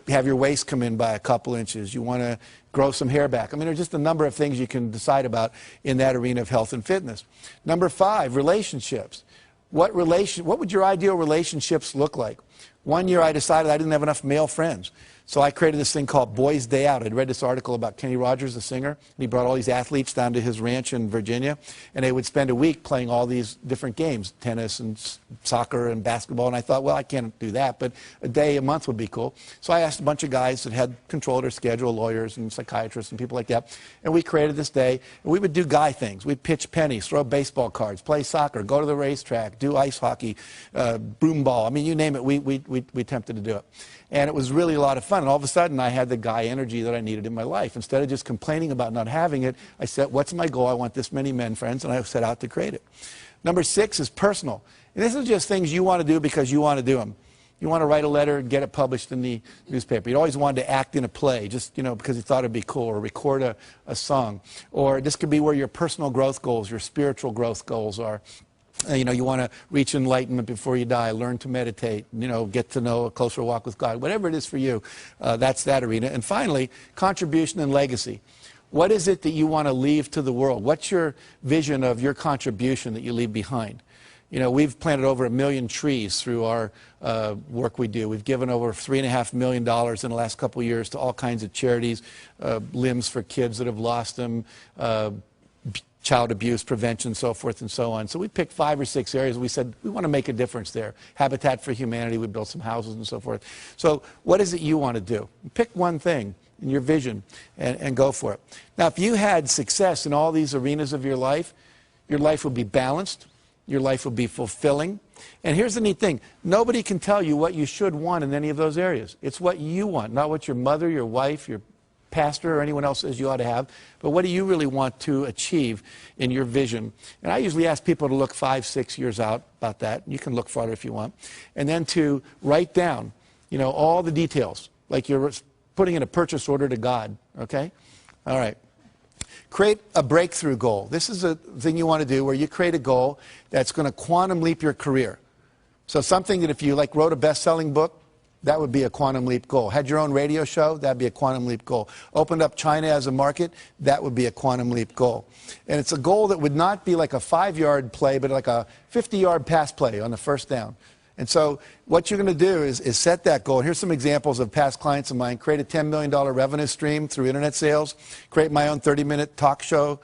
have your waist come in by a couple inches. You want to grow some hair back. I mean, there's just a number of things you can decide about in that arena of health and fitness. Number 5, relationships. What would your ideal relationships look like? One year I decided I didn't have enough male friends. So I created this thing called Boys Day Out. I'd read this article about Kenny Rogers, the singer, and he brought all these athletes down to his ranch in Virginia, and they would spend a week playing all these different games, tennis and soccer and basketball, and I thought, well, I can't do that, but a day a month would be cool. So I asked a bunch of guys that had control of their schedule, lawyers and psychiatrists and people like that, and we created this day, and we would do guy things. We'd pitch pennies, throw baseball cards, play soccer, go to the racetrack, do ice hockey, broom ball. I mean, you name it, we attempted to do it. And it was really a lot of fun. And all of a sudden, I had the guy energy that I needed in my life. Instead of just complaining about not having it, I said, what's my goal? I want this many men friends, and I set out to create it. Number 6 is personal. And this is just things you want to do because you want to do them. You want to write a letter and get it published in the newspaper. You always wanted to act in a play, just, you know, because you thought it'd be cool, or record a song. Or this could be where your personal growth goals, your spiritual growth goals are. You know, you want to reach enlightenment before you die, learn to meditate, you know, get to know a closer walk with God. Whatever it is for you, that's that arena. And finally, contribution and legacy. What is it that you want to leave to the world? What's your vision of your contribution that you leave behind? You know, we've planted over 1 million trees through our work we do. We've given over $3.5 million in the last couple of years to all kinds of charities, limbs for kids that have lost them, child abuse prevention, so forth and so on. So we picked 5 or 6 areas. We said, we want to make a difference there. Habitat for Humanity, we built some houses and so forth. So what is it you want to do? Pick one thing in your vision and go for it. Now, if you had success in all these arenas of your life would be balanced, your life would be fulfilling. And here's the neat thing. Nobody can tell you what you should want in any of those areas. It's what you want, not what your mother, your wife, your pastor or anyone else says you ought to have, but what do you really want to achieve in your vision? And I usually ask people to look 5, 6 years out about that. You can look farther if you want. And then to write down, you know, all the details, like you're putting in a purchase order to God, okay? All right. Create a breakthrough goal. This is a thing you want to do where you create a goal that's going to quantum leap your career. So something that if you like wrote a best-selling book, that would be a quantum leap goal. Had your own radio show, that'd be a quantum leap goal. Opened up China as a market, that would be a quantum leap goal. And it's a goal that would not be like a 5-yard play, but like a 50-yard pass play on the first down. And so what you're going to do is set that goal. Here's some examples of past clients of mine. Create a $10 million revenue stream through internet sales. Create my own 30-minute talk show.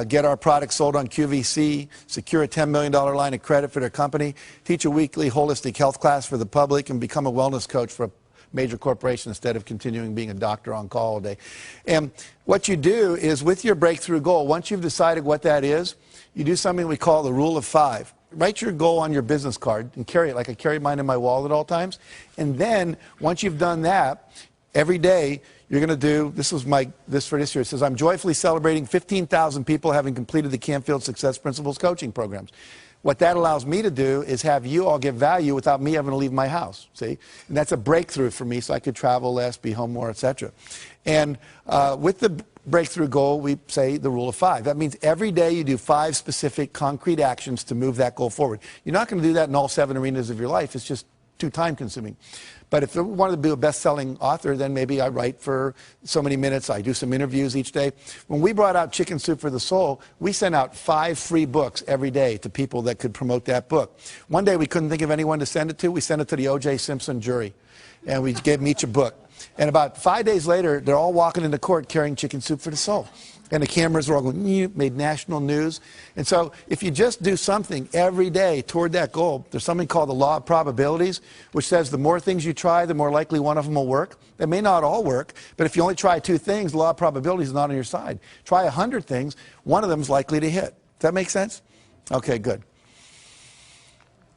Get our products sold on QVC. Secure a $10 million line of credit for their company. Teach a weekly holistic health class for the public. And become a wellness coach for a major corporation instead of continuing being a doctor on call all day. And what you do is with your breakthrough goal, once you've decided what that is, you do something we call the rule of 5. Write your goal on your business card and carry it like I carry mine in my wallet at all times. And then once you've done that, every day you're going to do, this for this year, it says, I'm joyfully celebrating 15,000 people having completed the Canfield Success Principles coaching programs. What that allows me to do is have you all get value without me having to leave my house, see? And that's a breakthrough for me, so I could travel less, be home more, etc. And with the breakthrough goal, we say the rule of 5. That means every day you do 5 specific concrete actions to move that goal forward. You're not going to do that in all 7 arenas of your life. It's just too time consuming. But if I wanted to be a best-selling author, then maybe I write for so many minutes. I do some interviews each day. When we brought out Chicken Soup for the Soul, we sent out 5 free books every day to people that could promote that book. One day we couldn't think of anyone to send it to. We sent it to the O.J. Simpson jury, and we gave them each a book. And about 5 days later, they're all walking into court carrying Chicken Soup for the Soul. And the cameras were all going, made national news. And so if you just do something every day toward that goal, there's something called the law of probabilities, which says the more things you try, the more likely one of them will work. They may not all work, but if you only try 2 things, the law of probabilities is not on your side. Try 100 things, one of them is likely to hit. Does that make sense? Okay, good.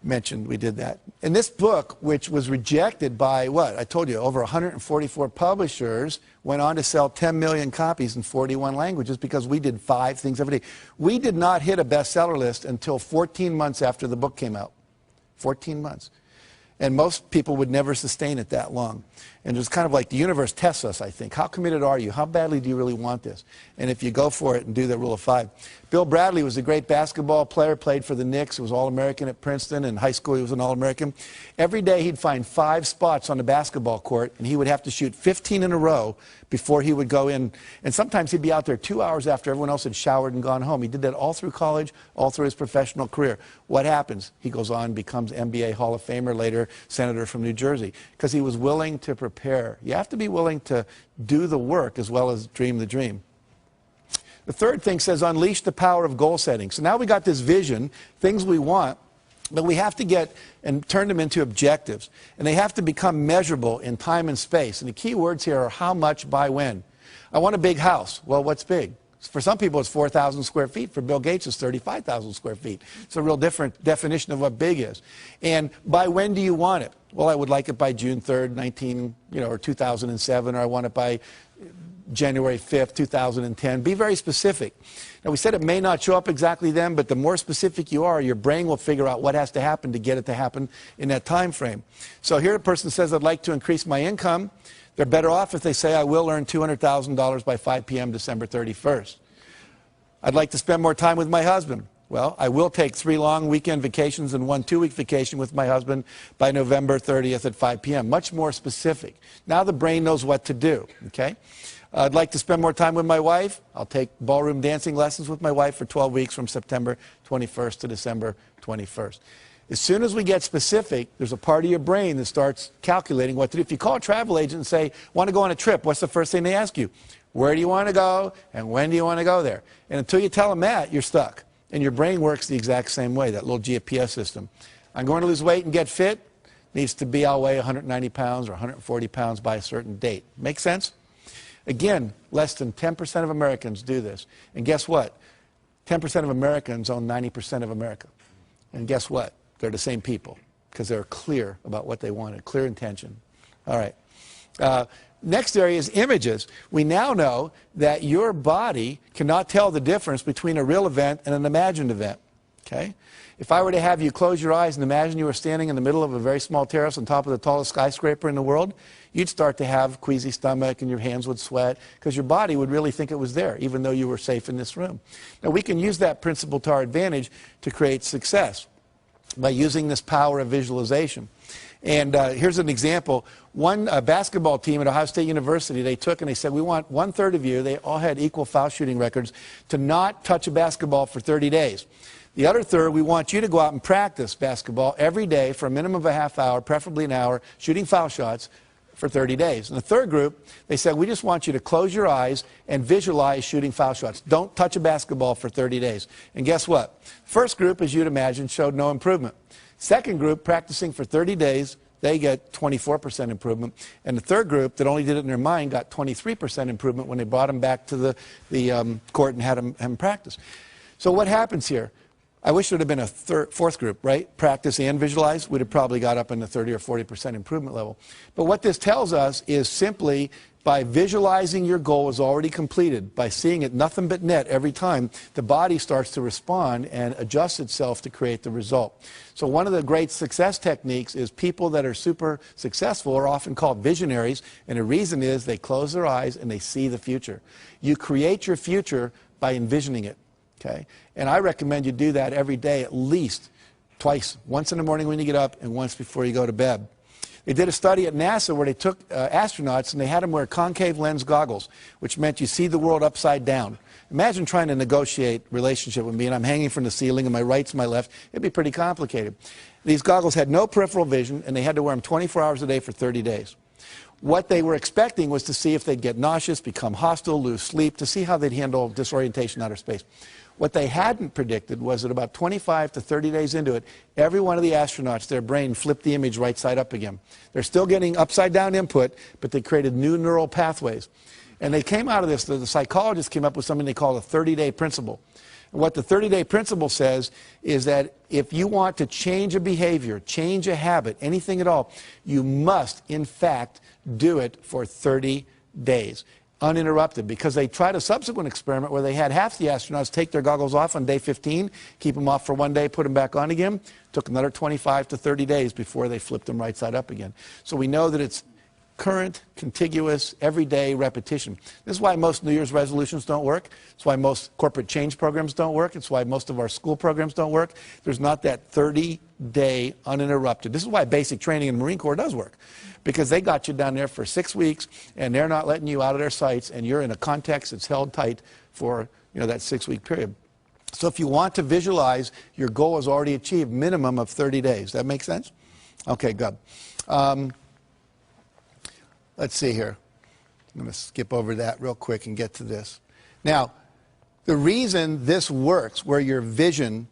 Mentioned we did that. And this book, which was rejected by what? I told you, over 144 publishers, went on to sell 10 million copies in 41 languages because we did 5 things every day. We did not hit a bestseller list until 14 months after the book came out. 14 months. And most people would never sustain it that long. And it's kind of like the universe tests us, I think. How committed are you? How badly do you really want this? And if you go for it and do the rule of 5. Bill Bradley was a great basketball player, played for the Knicks, was All-American at Princeton. In high school, he was an All-American. Every day, he'd find 5 spots on the basketball court, and he would have to shoot 15 in a row before he would go in. And sometimes he'd be out there 2 hours after everyone else had showered and gone home. He did that all through college, all through his professional career. What happens? He goes on, becomes NBA Hall of Famer, later senator from New Jersey, because he was willing to prepare. You have to be willing to do the work as well as dream the dream. The third thing says unleash the power of goal setting. So now we got this vision, things we want, but we have to get and turn them into objectives. And they have to become measurable in time and space. And the key words here are how much by when. I want a big house. Well, what's big? For some people, it's 4,000 square feet. For Bill Gates, it's 35,000 square feet. It's a real different definition of what big is. And by when do you want it? Well, I would like it by June 3rd, or 2007, or I want it by January 5th, 2010. Be very specific. Now, we said it may not show up exactly then, but the more specific you are, your brain will figure out what has to happen to get it to happen in that time frame. So here a person says, I'd like to increase my income. They're better off if they say, I will earn $200,000 by 5 p.m. December 31st. I'd like to spend more time with my husband. Well, I will take 3 long weekend vacations and 1 2-week vacation with my husband by November 30th at 5 p.m. Much more specific. Now the brain knows what to do, okay? I'd like to spend more time with my wife. I'll take ballroom dancing lessons with my wife for 12 weeks from September 21st to December 21st. As soon as we get specific, there's a part of your brain that starts calculating what to do. If you call a travel agent and say, want to go on a trip, what's the first thing they ask you? Where do you want to go and when do you want to go there? And until you tell them that, you're stuck. And your brain works the exact same way, that little GPS system. I'm going to lose weight and get fit. Needs to be, I'll weigh 190 pounds or 140 pounds by a certain date. Make sense? Again, less than 10% of Americans do this. And guess what? 10% of Americans own 90% of America. And guess what? They're the same people because they're clear about what they wanted, clear intention. All right. Next area is images. We now know that your body cannot tell the difference between a real event and an imagined event. Okay? If I were to have you close your eyes and imagine you were standing in the middle of a very small terrace on top of the tallest skyscraper in the world, you'd start to have queasy stomach and your hands would sweat because your body would really think it was there, even though you were safe in this room. Now, we can use that principle to our advantage to create success by using this power of visualization. And here's an example. One basketball team at Ohio State University, they took and they said, we want 1/3 of you, they all had equal foul shooting records, to not touch a basketball for 30 days. The other third, we want you to go out and practice basketball every day for a minimum of a half hour, preferably an hour, shooting foul shots for 30 days. And the third group, they said, we just want you to close your eyes and visualize shooting foul shots. Don't touch a basketball for 30 days. And guess what? First group, as you'd imagine, showed no improvement. Second group, practicing for 30 days, they get 24% improvement. And the third group that only did it in their mind got 23% improvement when they brought them back to the court and had them practice. So what happens here? I wish there would have been a fourth group, right? Practice and visualize. We'd have probably got up in the 30 or 40% improvement level. But what this tells us is simply by visualizing your goal as already completed, by seeing it nothing but net every time, the body starts to respond and adjust itself to create the result. So one of the great success techniques is people that are super successful are often called visionaries, and the reason is they close their eyes and they see the future. You create your future by envisioning it, okay? And I recommend you do that every day at least twice, once in the morning when you get up and once before you go to bed. They did a study at NASA where they took astronauts and they had them wear concave lens goggles, which meant you see the world upside down. Imagine trying to negotiate relationship with me and I'm hanging from the ceiling and my right's my left. It'd be pretty complicated. These goggles had no peripheral vision and they had to wear them 24 hours a day for 30 days. What they were expecting was to see if they'd get nauseous, become hostile, lose sleep, to see how they'd handle disorientation in outer space. What they hadn't predicted was that about 25 to 30 days into it, every one of the astronauts, their brain flipped the image right side up again. They're still getting upside down input, but they created new neural pathways. And they came out of this, the psychologists came up with something they call the 30-day principle. And what the 30-day principle says is that if you want to change a behavior, change a habit, anything at all, you must, in fact, do it for 30 days. Uninterrupted, because they tried a subsequent experiment where they had half the astronauts take their goggles off on day 15, keep them off for one day, put them back on again. Took another 25 to 30 days before they flipped them right side up again. So we know that it's current, contiguous, everyday repetition. This is why most New Year's resolutions don't work. It's why most corporate change programs don't work. It's why most of our school programs don't work. There's not that 30-day uninterrupted. This is why basic training in the Marine Corps does work. Because they got you down there for 6 weeks, and they're not letting you out of their sights, and you're in a context that's held tight for that 6-week period. So if you want to visualize, your goal is already achieved, minimum of 30 days. That make sense? Okay, good. Let's see here. I'm going to skip over that real quick and get to this. Now, the reason this works, where your vision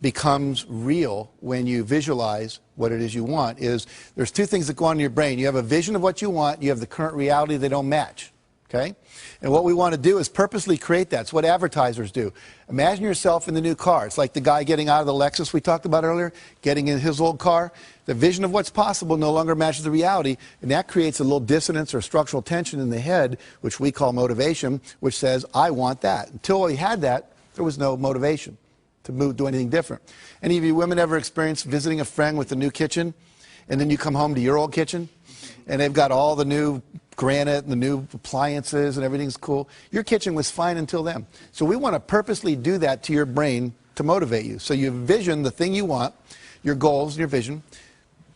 becomes real when you visualize what it is you want, is there's two things that go on in your brain. You have a vision of what you want, you have the current reality, they don't match. Okay? And what we want to do is purposely create that. It's what advertisers do. Imagine yourself in the new car. It's like the guy getting out of the Lexus we talked about earlier, getting in his old car. The vision of what's possible no longer matches the reality, and that creates a little dissonance or structural tension in the head, which we call motivation, which says, I want that. Until we had that, there was no motivation to do anything different. Any of you women ever experienced visiting a friend with a new kitchen, and then you come home to your old kitchen, and they've got all the new granite and the new appliances and everything's cool? Your kitchen was fine until then. So we want to purposely do that to your brain to motivate you. So you vision the thing you want, your goals, your vision.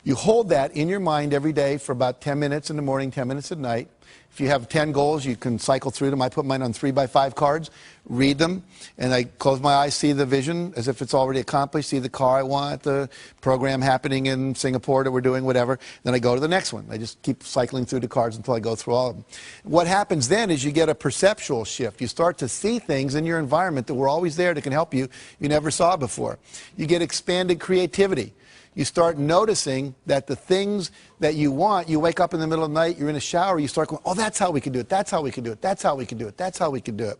You hold that in your mind every day for about 10 minutes in the morning, 10 minutes at night. If you have 10 goals, you can cycle through them. I put mine on 3x5 cards, read them, and I close my eyes, see the vision as if it's already accomplished, see the car I want, the program happening in Singapore that we're doing, whatever. Then I go to the next one. I just keep cycling through the cards until I go through all of them. What happens then is you get a perceptual shift. You start to see things in your environment that were always there that can help you never saw before. You get expanded creativity. You start noticing that the things that you want, you wake up in the middle of the night, you're in a shower, you start going, oh, that's how we can do it, that's how we can do it, that's how we can do it, that's how we can do it.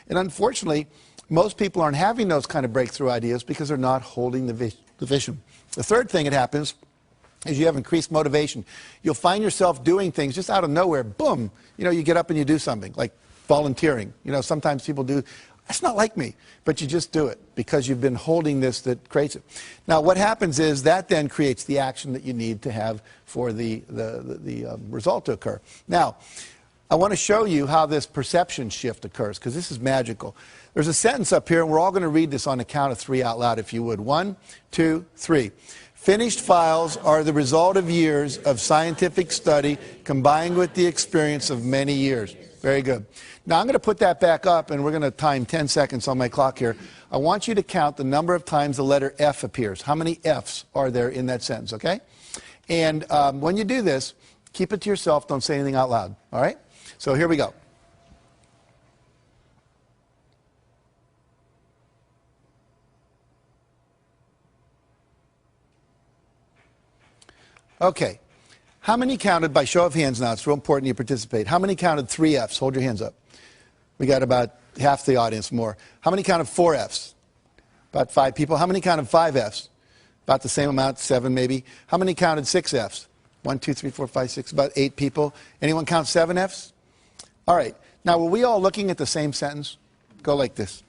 And unfortunately, most people aren't having those kind of breakthrough ideas because they're not holding the vision. The third thing that happens is you have increased motivation. You'll find yourself doing things just out of nowhere, boom, you get up and you do something, like volunteering. Sometimes people do. That's not like me, but you just do it because you've been holding this that creates it. Now, what happens is that then creates the action that you need to have for the result to occur. Now, I want to show you how this perception shift occurs because this is magical. There's a sentence up here, and we're all going to read this on the count of 3 out loud, if you would. 1, 2, 3. Finished files are the result of years of scientific study combined with the experience of many years. Very good. Now I'm going to put that back up, and we're going to time 10 seconds on my clock here. I want you to count the number of times the letter F appears. How many Fs are there in that sentence, okay? And when you do this, keep it to yourself. Don't say anything out loud, all right? So here we go. Okay. How many counted, by show of hands now, it's real important you participate. How many counted 3 Fs? Hold your hands up. We got about half the audience more. How many counted 4 Fs? About 5 people. How many counted 5 Fs? About the same amount, 7 maybe. How many counted 6 Fs? 1, 2, 3, 4, 5, 6, about 8 people. Anyone count 7 Fs? All right. Now, were we all looking at the same sentence? Go like this.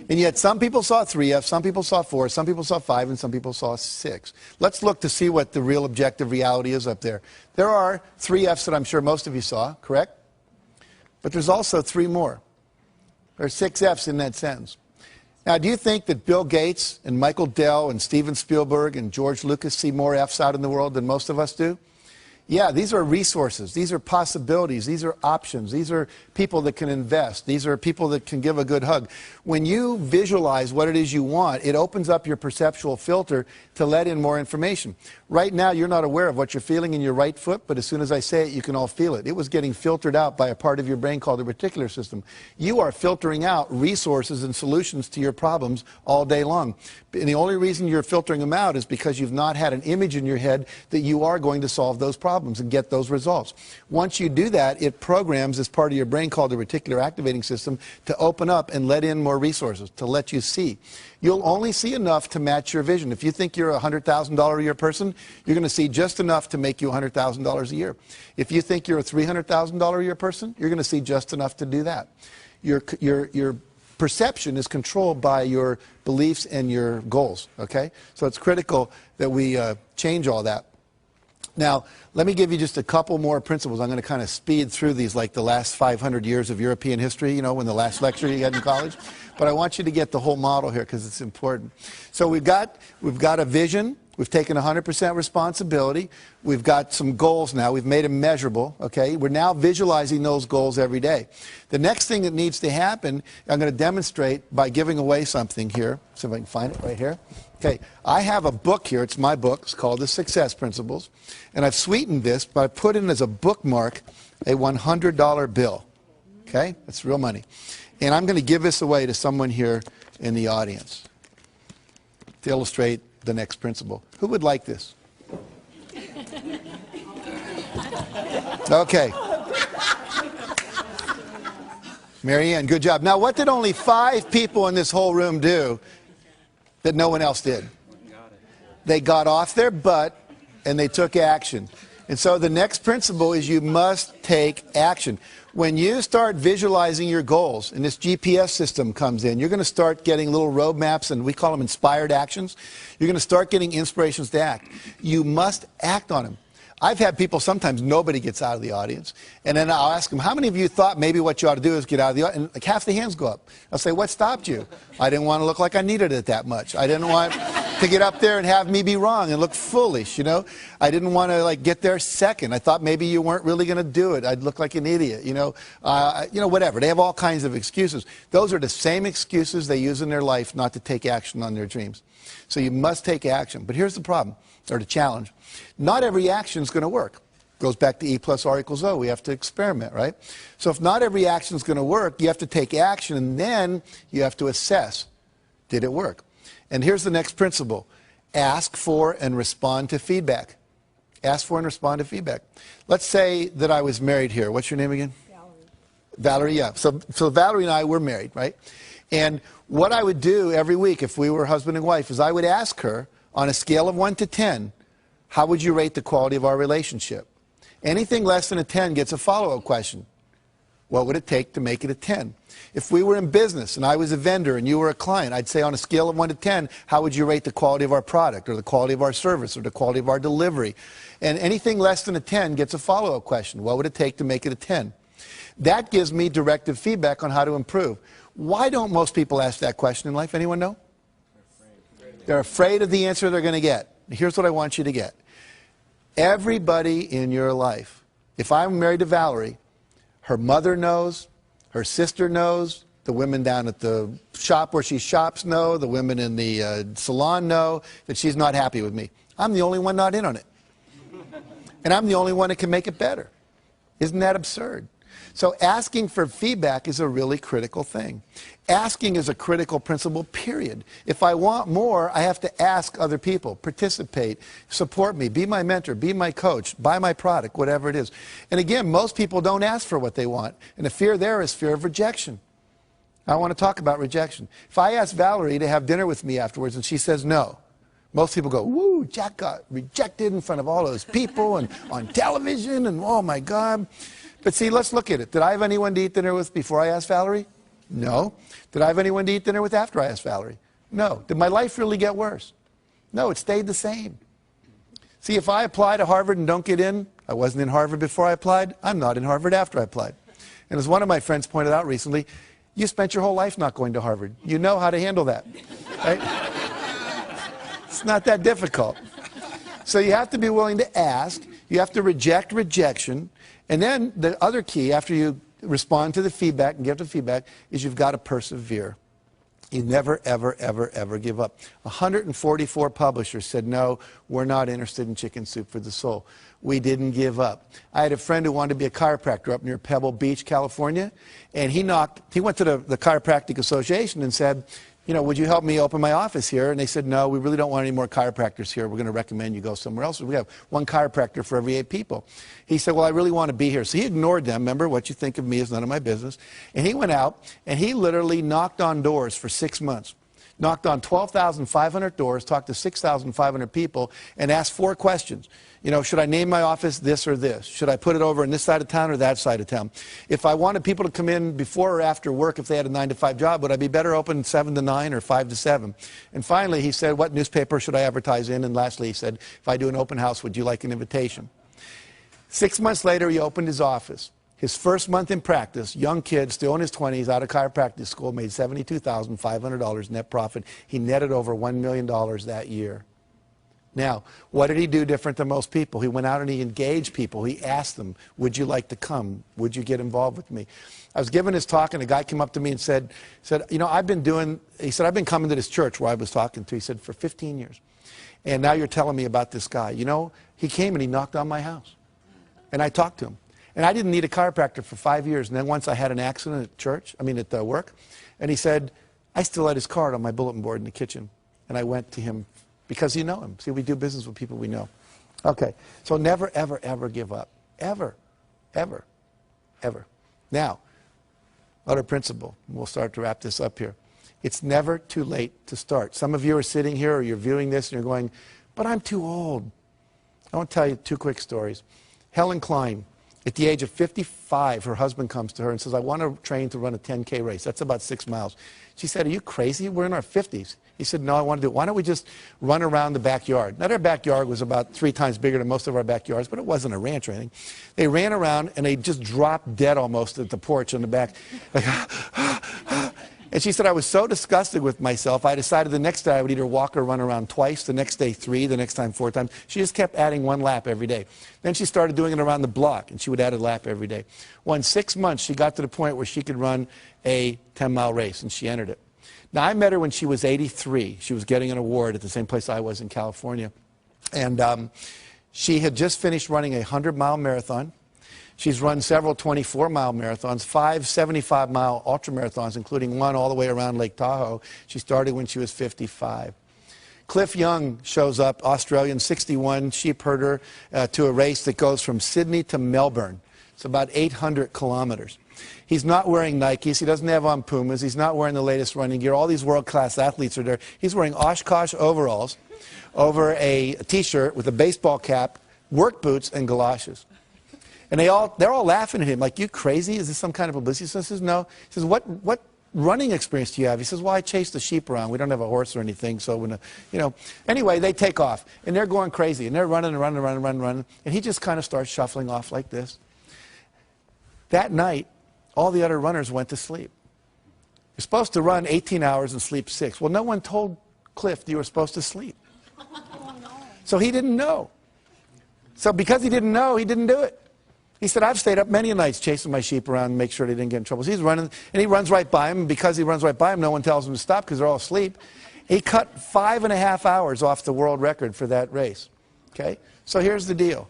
And yet some people saw 3 Fs, some people saw 4, some people saw 5, and some people saw 6. Let's look to see what the real objective reality is up there. There are 3 Fs that I'm sure most of you saw, correct? But there's also 3 more. There are 6 Fs in that sentence. Now, do you think that Bill Gates and Michael Dell and Steven Spielberg and George Lucas see more Fs out in the world than most of us do? Yeah, these are resources. These are possibilities. These are options. These are people that can invest. These are people that can give a good hug. When you visualize what it is you want, it opens up your perceptual filter to let in more information. Right now, you're not aware of what you're feeling in your right foot, but as soon as I say it, you can all feel it. It was getting filtered out by a part of your brain called the reticular system. You are filtering out resources and solutions to your problems all day long. And the only reason you're filtering them out is because you've not had an image in your head that you are going to solve those problems and get those results. Once you do that, it programs this part of your brain called the reticular activating system to open up and let in more resources, to let you see. You'll only see enough to match your vision. If you think you're a $100,000 a year person, you're going to see just enough to make you $100,000 a year. If you think you're a $300,000 a year person, you're going to see just enough to do that. Your perception is controlled by your beliefs and your goals, okay? So it's critical that we change all that. Now, let me give you just a couple more principles. I'm going to kind of speed through these like the last 500 years of European history, you know, when the last lecture you had in college. But I want you to get the whole model here because it's important. So we've got a vision. We've taken 100% responsibility. We've got some goals now. We've made them measurable, okay? We're now visualizing those goals every day. The next thing that needs to happen, I'm going to demonstrate by giving away something here. See if I can find it right here. Okay, I have a book here. It's my book. It's called The Success Principles. And I've sweetened this by putting as a bookmark a $100 bill. Okay, that's real money. And I'm going to give this away to someone here in the audience to illustrate the next principle. Who would like this? Okay. Mary Ann, good job. Now, what did only 5 people in this whole room do that no one else did? They got off their butt and they took action. And so the next principle is you must take action. When you start visualizing your goals and this GPS system comes in, you're going to start getting little roadmaps, and we call them inspired actions. You're going to start getting inspirations to act. You must act on them. I've had people, sometimes nobody gets out of the audience, and then I'll ask them, how many of you thought maybe what you ought to do is get out of the audience? And like half the hands go up. I'll say, what stopped you? I didn't want to look like I needed it that much. I didn't want to get up there and have me be wrong and look foolish, you know. I didn't want to like get there second. I thought maybe you weren't really going to do it. I'd look like an idiot, you know, whatever. They have all kinds of excuses. Those are the same excuses they use in their life not to take action on their dreams. So you must take action. But here's the problem, or the challenge. Not every action is going to work. Goes back to E plus R equals O. We have to experiment, right? So if not every action is going to work, you have to take action, and then you have to assess, did it work? And here's the next principle. Ask for and respond to feedback. Ask for and respond to feedback. Let's say that I was married here. What's your name again? Valerie. Valerie, yeah. So Valerie and I were married, right? And what I would do every week if we were husband and wife is I would ask her, on a scale of 1 to 10, how would you rate the quality of our relationship? Anything less than a 10 gets a follow-up question. What would it take to make it a 10? If we were in business and I was a vendor and you were a client, I'd say on a scale of 1 to 10, how would you rate the quality of our product or the quality of our service or the quality of our delivery? And anything less than a 10 gets a follow-up question. What would it take to make it a 10? That gives me directive feedback on how to improve. Why don't most people ask that question in life? Anyone know? They're afraid of the answer they're going to get. Here's what I want you to get. Everybody in your life, if I'm married to Valerie, her mother knows, her sister knows, the women down at the shop where she shops know, the women in the salon know that she's not happy with me. I'm the only one not in on it. And I'm the only one that can make it better. Isn't that absurd? So asking for feedback is a really critical thing. Asking is a critical principle, period. If I want more, I have to ask other people, participate, support me, be my mentor, be my coach, buy my product, whatever it is. And again, most people don't ask for what they want. And the fear there is fear of rejection. I want to talk about rejection. If I ask Valerie to have dinner with me afterwards and she says no, Most people go, woo, Jack got rejected in front of all those people and on television and oh my God. But see, let's look at it. Did I have anyone to eat dinner with before I asked Valerie? No. Did I have anyone to eat dinner with after I asked Valerie? No. Did my life really get worse? No, it stayed the same. See, if I apply to Harvard and don't get in, I wasn't in Harvard before I applied, I'm not in Harvard after I applied. And as one of my friends pointed out recently, you spent your whole life not going to Harvard. You know how to handle that, right? It's not that difficult. So you have to be willing to ask. You have to reject rejection. And then the other key, after you respond to the feedback and give the feedback, is you've got to persevere. You never, ever, ever, ever give up. 144 publishers said, no, we're not interested in Chicken Soup for the Soul. We didn't give up. I had a friend who wanted to be a chiropractor up near Pebble Beach, California, and he went to the Chiropractic Association and said, you know, would you help me open my office here? And they said, no, we really don't want any more chiropractors here. We're going to recommend you go somewhere else. We have one chiropractor for every 8 people. He said, well, I really want to be here. So he ignored them. Remember, what you think of me is none of my business. And he went out, and he literally knocked on doors for 6 months. Knocked on 12,500 doors, talked to 6,500 people, and asked 4 questions. You know, should I name my office this or this? Should I put it over in this side of town or that side of town? If I wanted people to come in before or after work, if they had a 9-to-5 job, would I be better open 7 to 9 or 5 to 7? And finally, he said, what newspaper should I advertise in? And lastly, he said, if I do an open house, would you like an invitation? 6 months later, he opened his office. His first month in practice, young kid, still in his 20s, out of chiropractic school, made $72,500 net profit. He netted over $1 million that year. Now, what did he do different than most people? He went out and he engaged people. He asked them, would you like to come? Would you get involved with me? I was giving his talk, and a guy came up to me and said, you know, I've been coming to this church where I was talking to, he said, for 15 years. And now you're telling me about this guy. You know, he came and he knocked on my house. And I talked to him. And I didn't need a chiropractor for 5 years. And then once I had an accident at church, at work, and he said, I still had his card on my bulletin board in the kitchen. And I went to him because you know him. See, we do business with people we know. Okay, so never, ever, ever give up. Ever, ever, ever. Now, other principle. We'll start to wrap this up here. It's never too late to start. Some of you are sitting here or you're viewing this and you're going, but I'm too old. I want to tell you 2 quick stories. Helen Klein. At the age of 55, her husband comes to her and says, I want to train to run a 10K race. That's about 6 miles. She said, are you crazy? We're in our 50s. He said, no, I want to do it. Why don't we just run around the backyard? Now, their backyard was about 3 times bigger than most of our backyards, but it wasn't a ranch or anything. They ran around, and they just dropped dead almost at the porch on the back. Like, and she said, I was so disgusted with myself, I decided the next day I would either walk or run around twice, the next day 3, the next time 4 times. She just kept adding 1 lap every day. Then she started doing it around the block, and she would add a lap every day. Well, in 6 months, she got to the point where she could run a 10-mile race, and she entered it. Now, I met her when she was 83. She was getting an award at the same place I was in California. And she had just finished running a 100-mile marathon. She's run several 24-mile marathons, 5 75-mile ultramarathons, including 1 all the way around Lake Tahoe. She started when she was 55. Cliff Young shows up, Australian, 61, sheep herder, to a race that goes from Sydney to Melbourne. It's about 800 kilometers. He's not wearing Nikes. He doesn't have on Pumas. He's not wearing the latest running gear. All these world-class athletes are there. He's wearing Oshkosh overalls over a T-shirt with a baseball cap, work boots, and galoshes. And they're all laughing at him, like, you crazy? Is this some kind of publicity? So he says, no. He says, what running experience do you have? He says, well, I chase the sheep around. We don't have a horse or anything, so when, you know. Anyway, they take off, and they're going crazy, and they're running and running and running and running, and he just kind of starts shuffling off like this. That night, all the other runners went to sleep. You're supposed to run 18 hours and sleep 6. Well, no one told Cliff you were supposed to sleep. So he didn't know. So because he didn't know, he didn't do it. He said, I've stayed up many nights chasing my sheep around and make sure they didn't get in trouble. So he's running, and he runs right by him, and because he runs right by him, no one tells him to stop because they're all asleep. He cut 5.5 hours off the world record for that race. Okay? So here's the deal.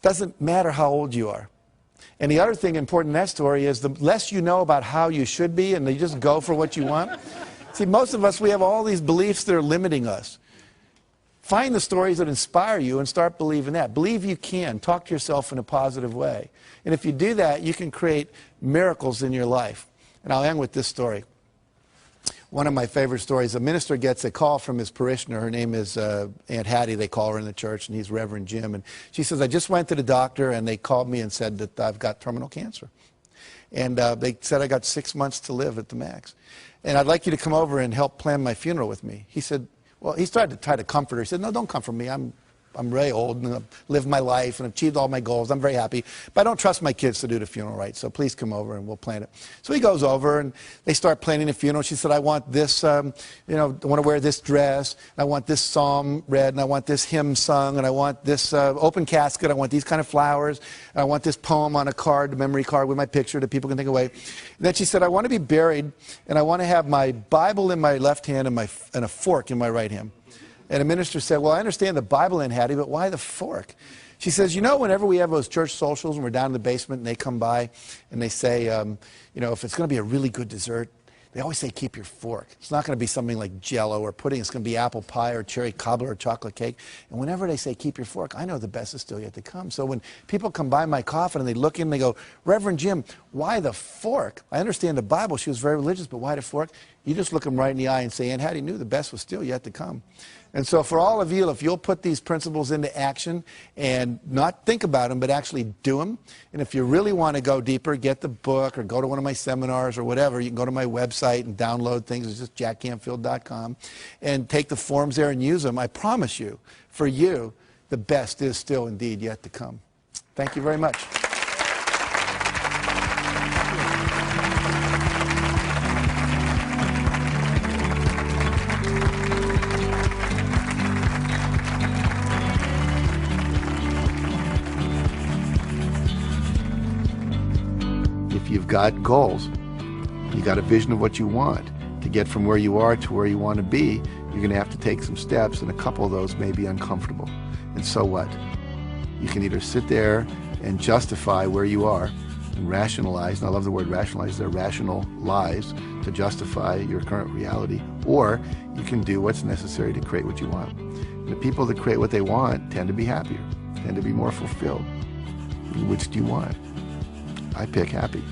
Doesn't matter how old you are. And the other thing important in that story is the less you know about how you should be and you just go for what you want. See, most of us, we have all these beliefs that are limiting us. Find the stories that inspire you and start believing that. Believe you can. Talk to yourself in a positive way. And if you do that, you can create miracles in your life. And I'll end with this story. One of my favorite stories, a minister gets a call from his parishioner. Her name is Aunt Hattie, they call her in the church, and he's Reverend Jim. And she says, I just went to the doctor, and they called me and said that I've got terminal cancer. And they said I got 6 months to live at the max. And I'd like you to come over and help plan my funeral with me. He said, well, he started to try to comfort her. He said, no, don't comfort me. I'm really old and I've lived my life and achieved all my goals. I'm very happy. But I don't trust my kids to do the funeral right, so please come over and we'll plan it. So he goes over and they start planning the funeral. She said, I want this, I want to wear this dress. I want this psalm read, and I want this hymn sung, and I want this open casket. I want these kind of flowers. And I want this poem on a card, a memory card with my picture that people can take away. And then she said, I want to be buried, and I want to have my Bible in my left hand and a fork in my right hand. And the minister said, well, I understand the Bible in Hattie, but why the fork? She says, whenever we have those church socials and we're down in the basement and they come by and they say, if it's going to be a really good dessert, they always say, keep your fork. It's not going to be something like Jell-O or pudding. It's going to be apple pie or cherry cobbler or chocolate cake. And whenever they say, keep your fork, I know the best is still yet to come. So when people come by my coffin and they look in and they go, Reverend Jim, why the fork? I understand the Bible. She was very religious, but why the fork? You just look them right in the eye and say, Aunt Hattie knew the best was still yet to come. And so for all of you, if you'll put these principles into action and not think about them, but actually do them, and if you really want to go deeper, get the book or go to one of my seminars or whatever, you can go to my website and download things. It's just jackcanfield.com and take the forms there and use them. I promise you, for you, the best is still indeed yet to come. Thank you very much. If you've got goals, you got a vision of what you want to get from where you are to where you want to be, you're going to have to take some steps, and a couple of those may be uncomfortable. And so what? You can either sit there and justify where you are and rationalize, and I love the word rationalize, they're rational lies to justify your current reality, or you can do what's necessary to create what you want. And the people that create what they want tend to be happier, tend to be more fulfilled. Which do you want? I pick happy.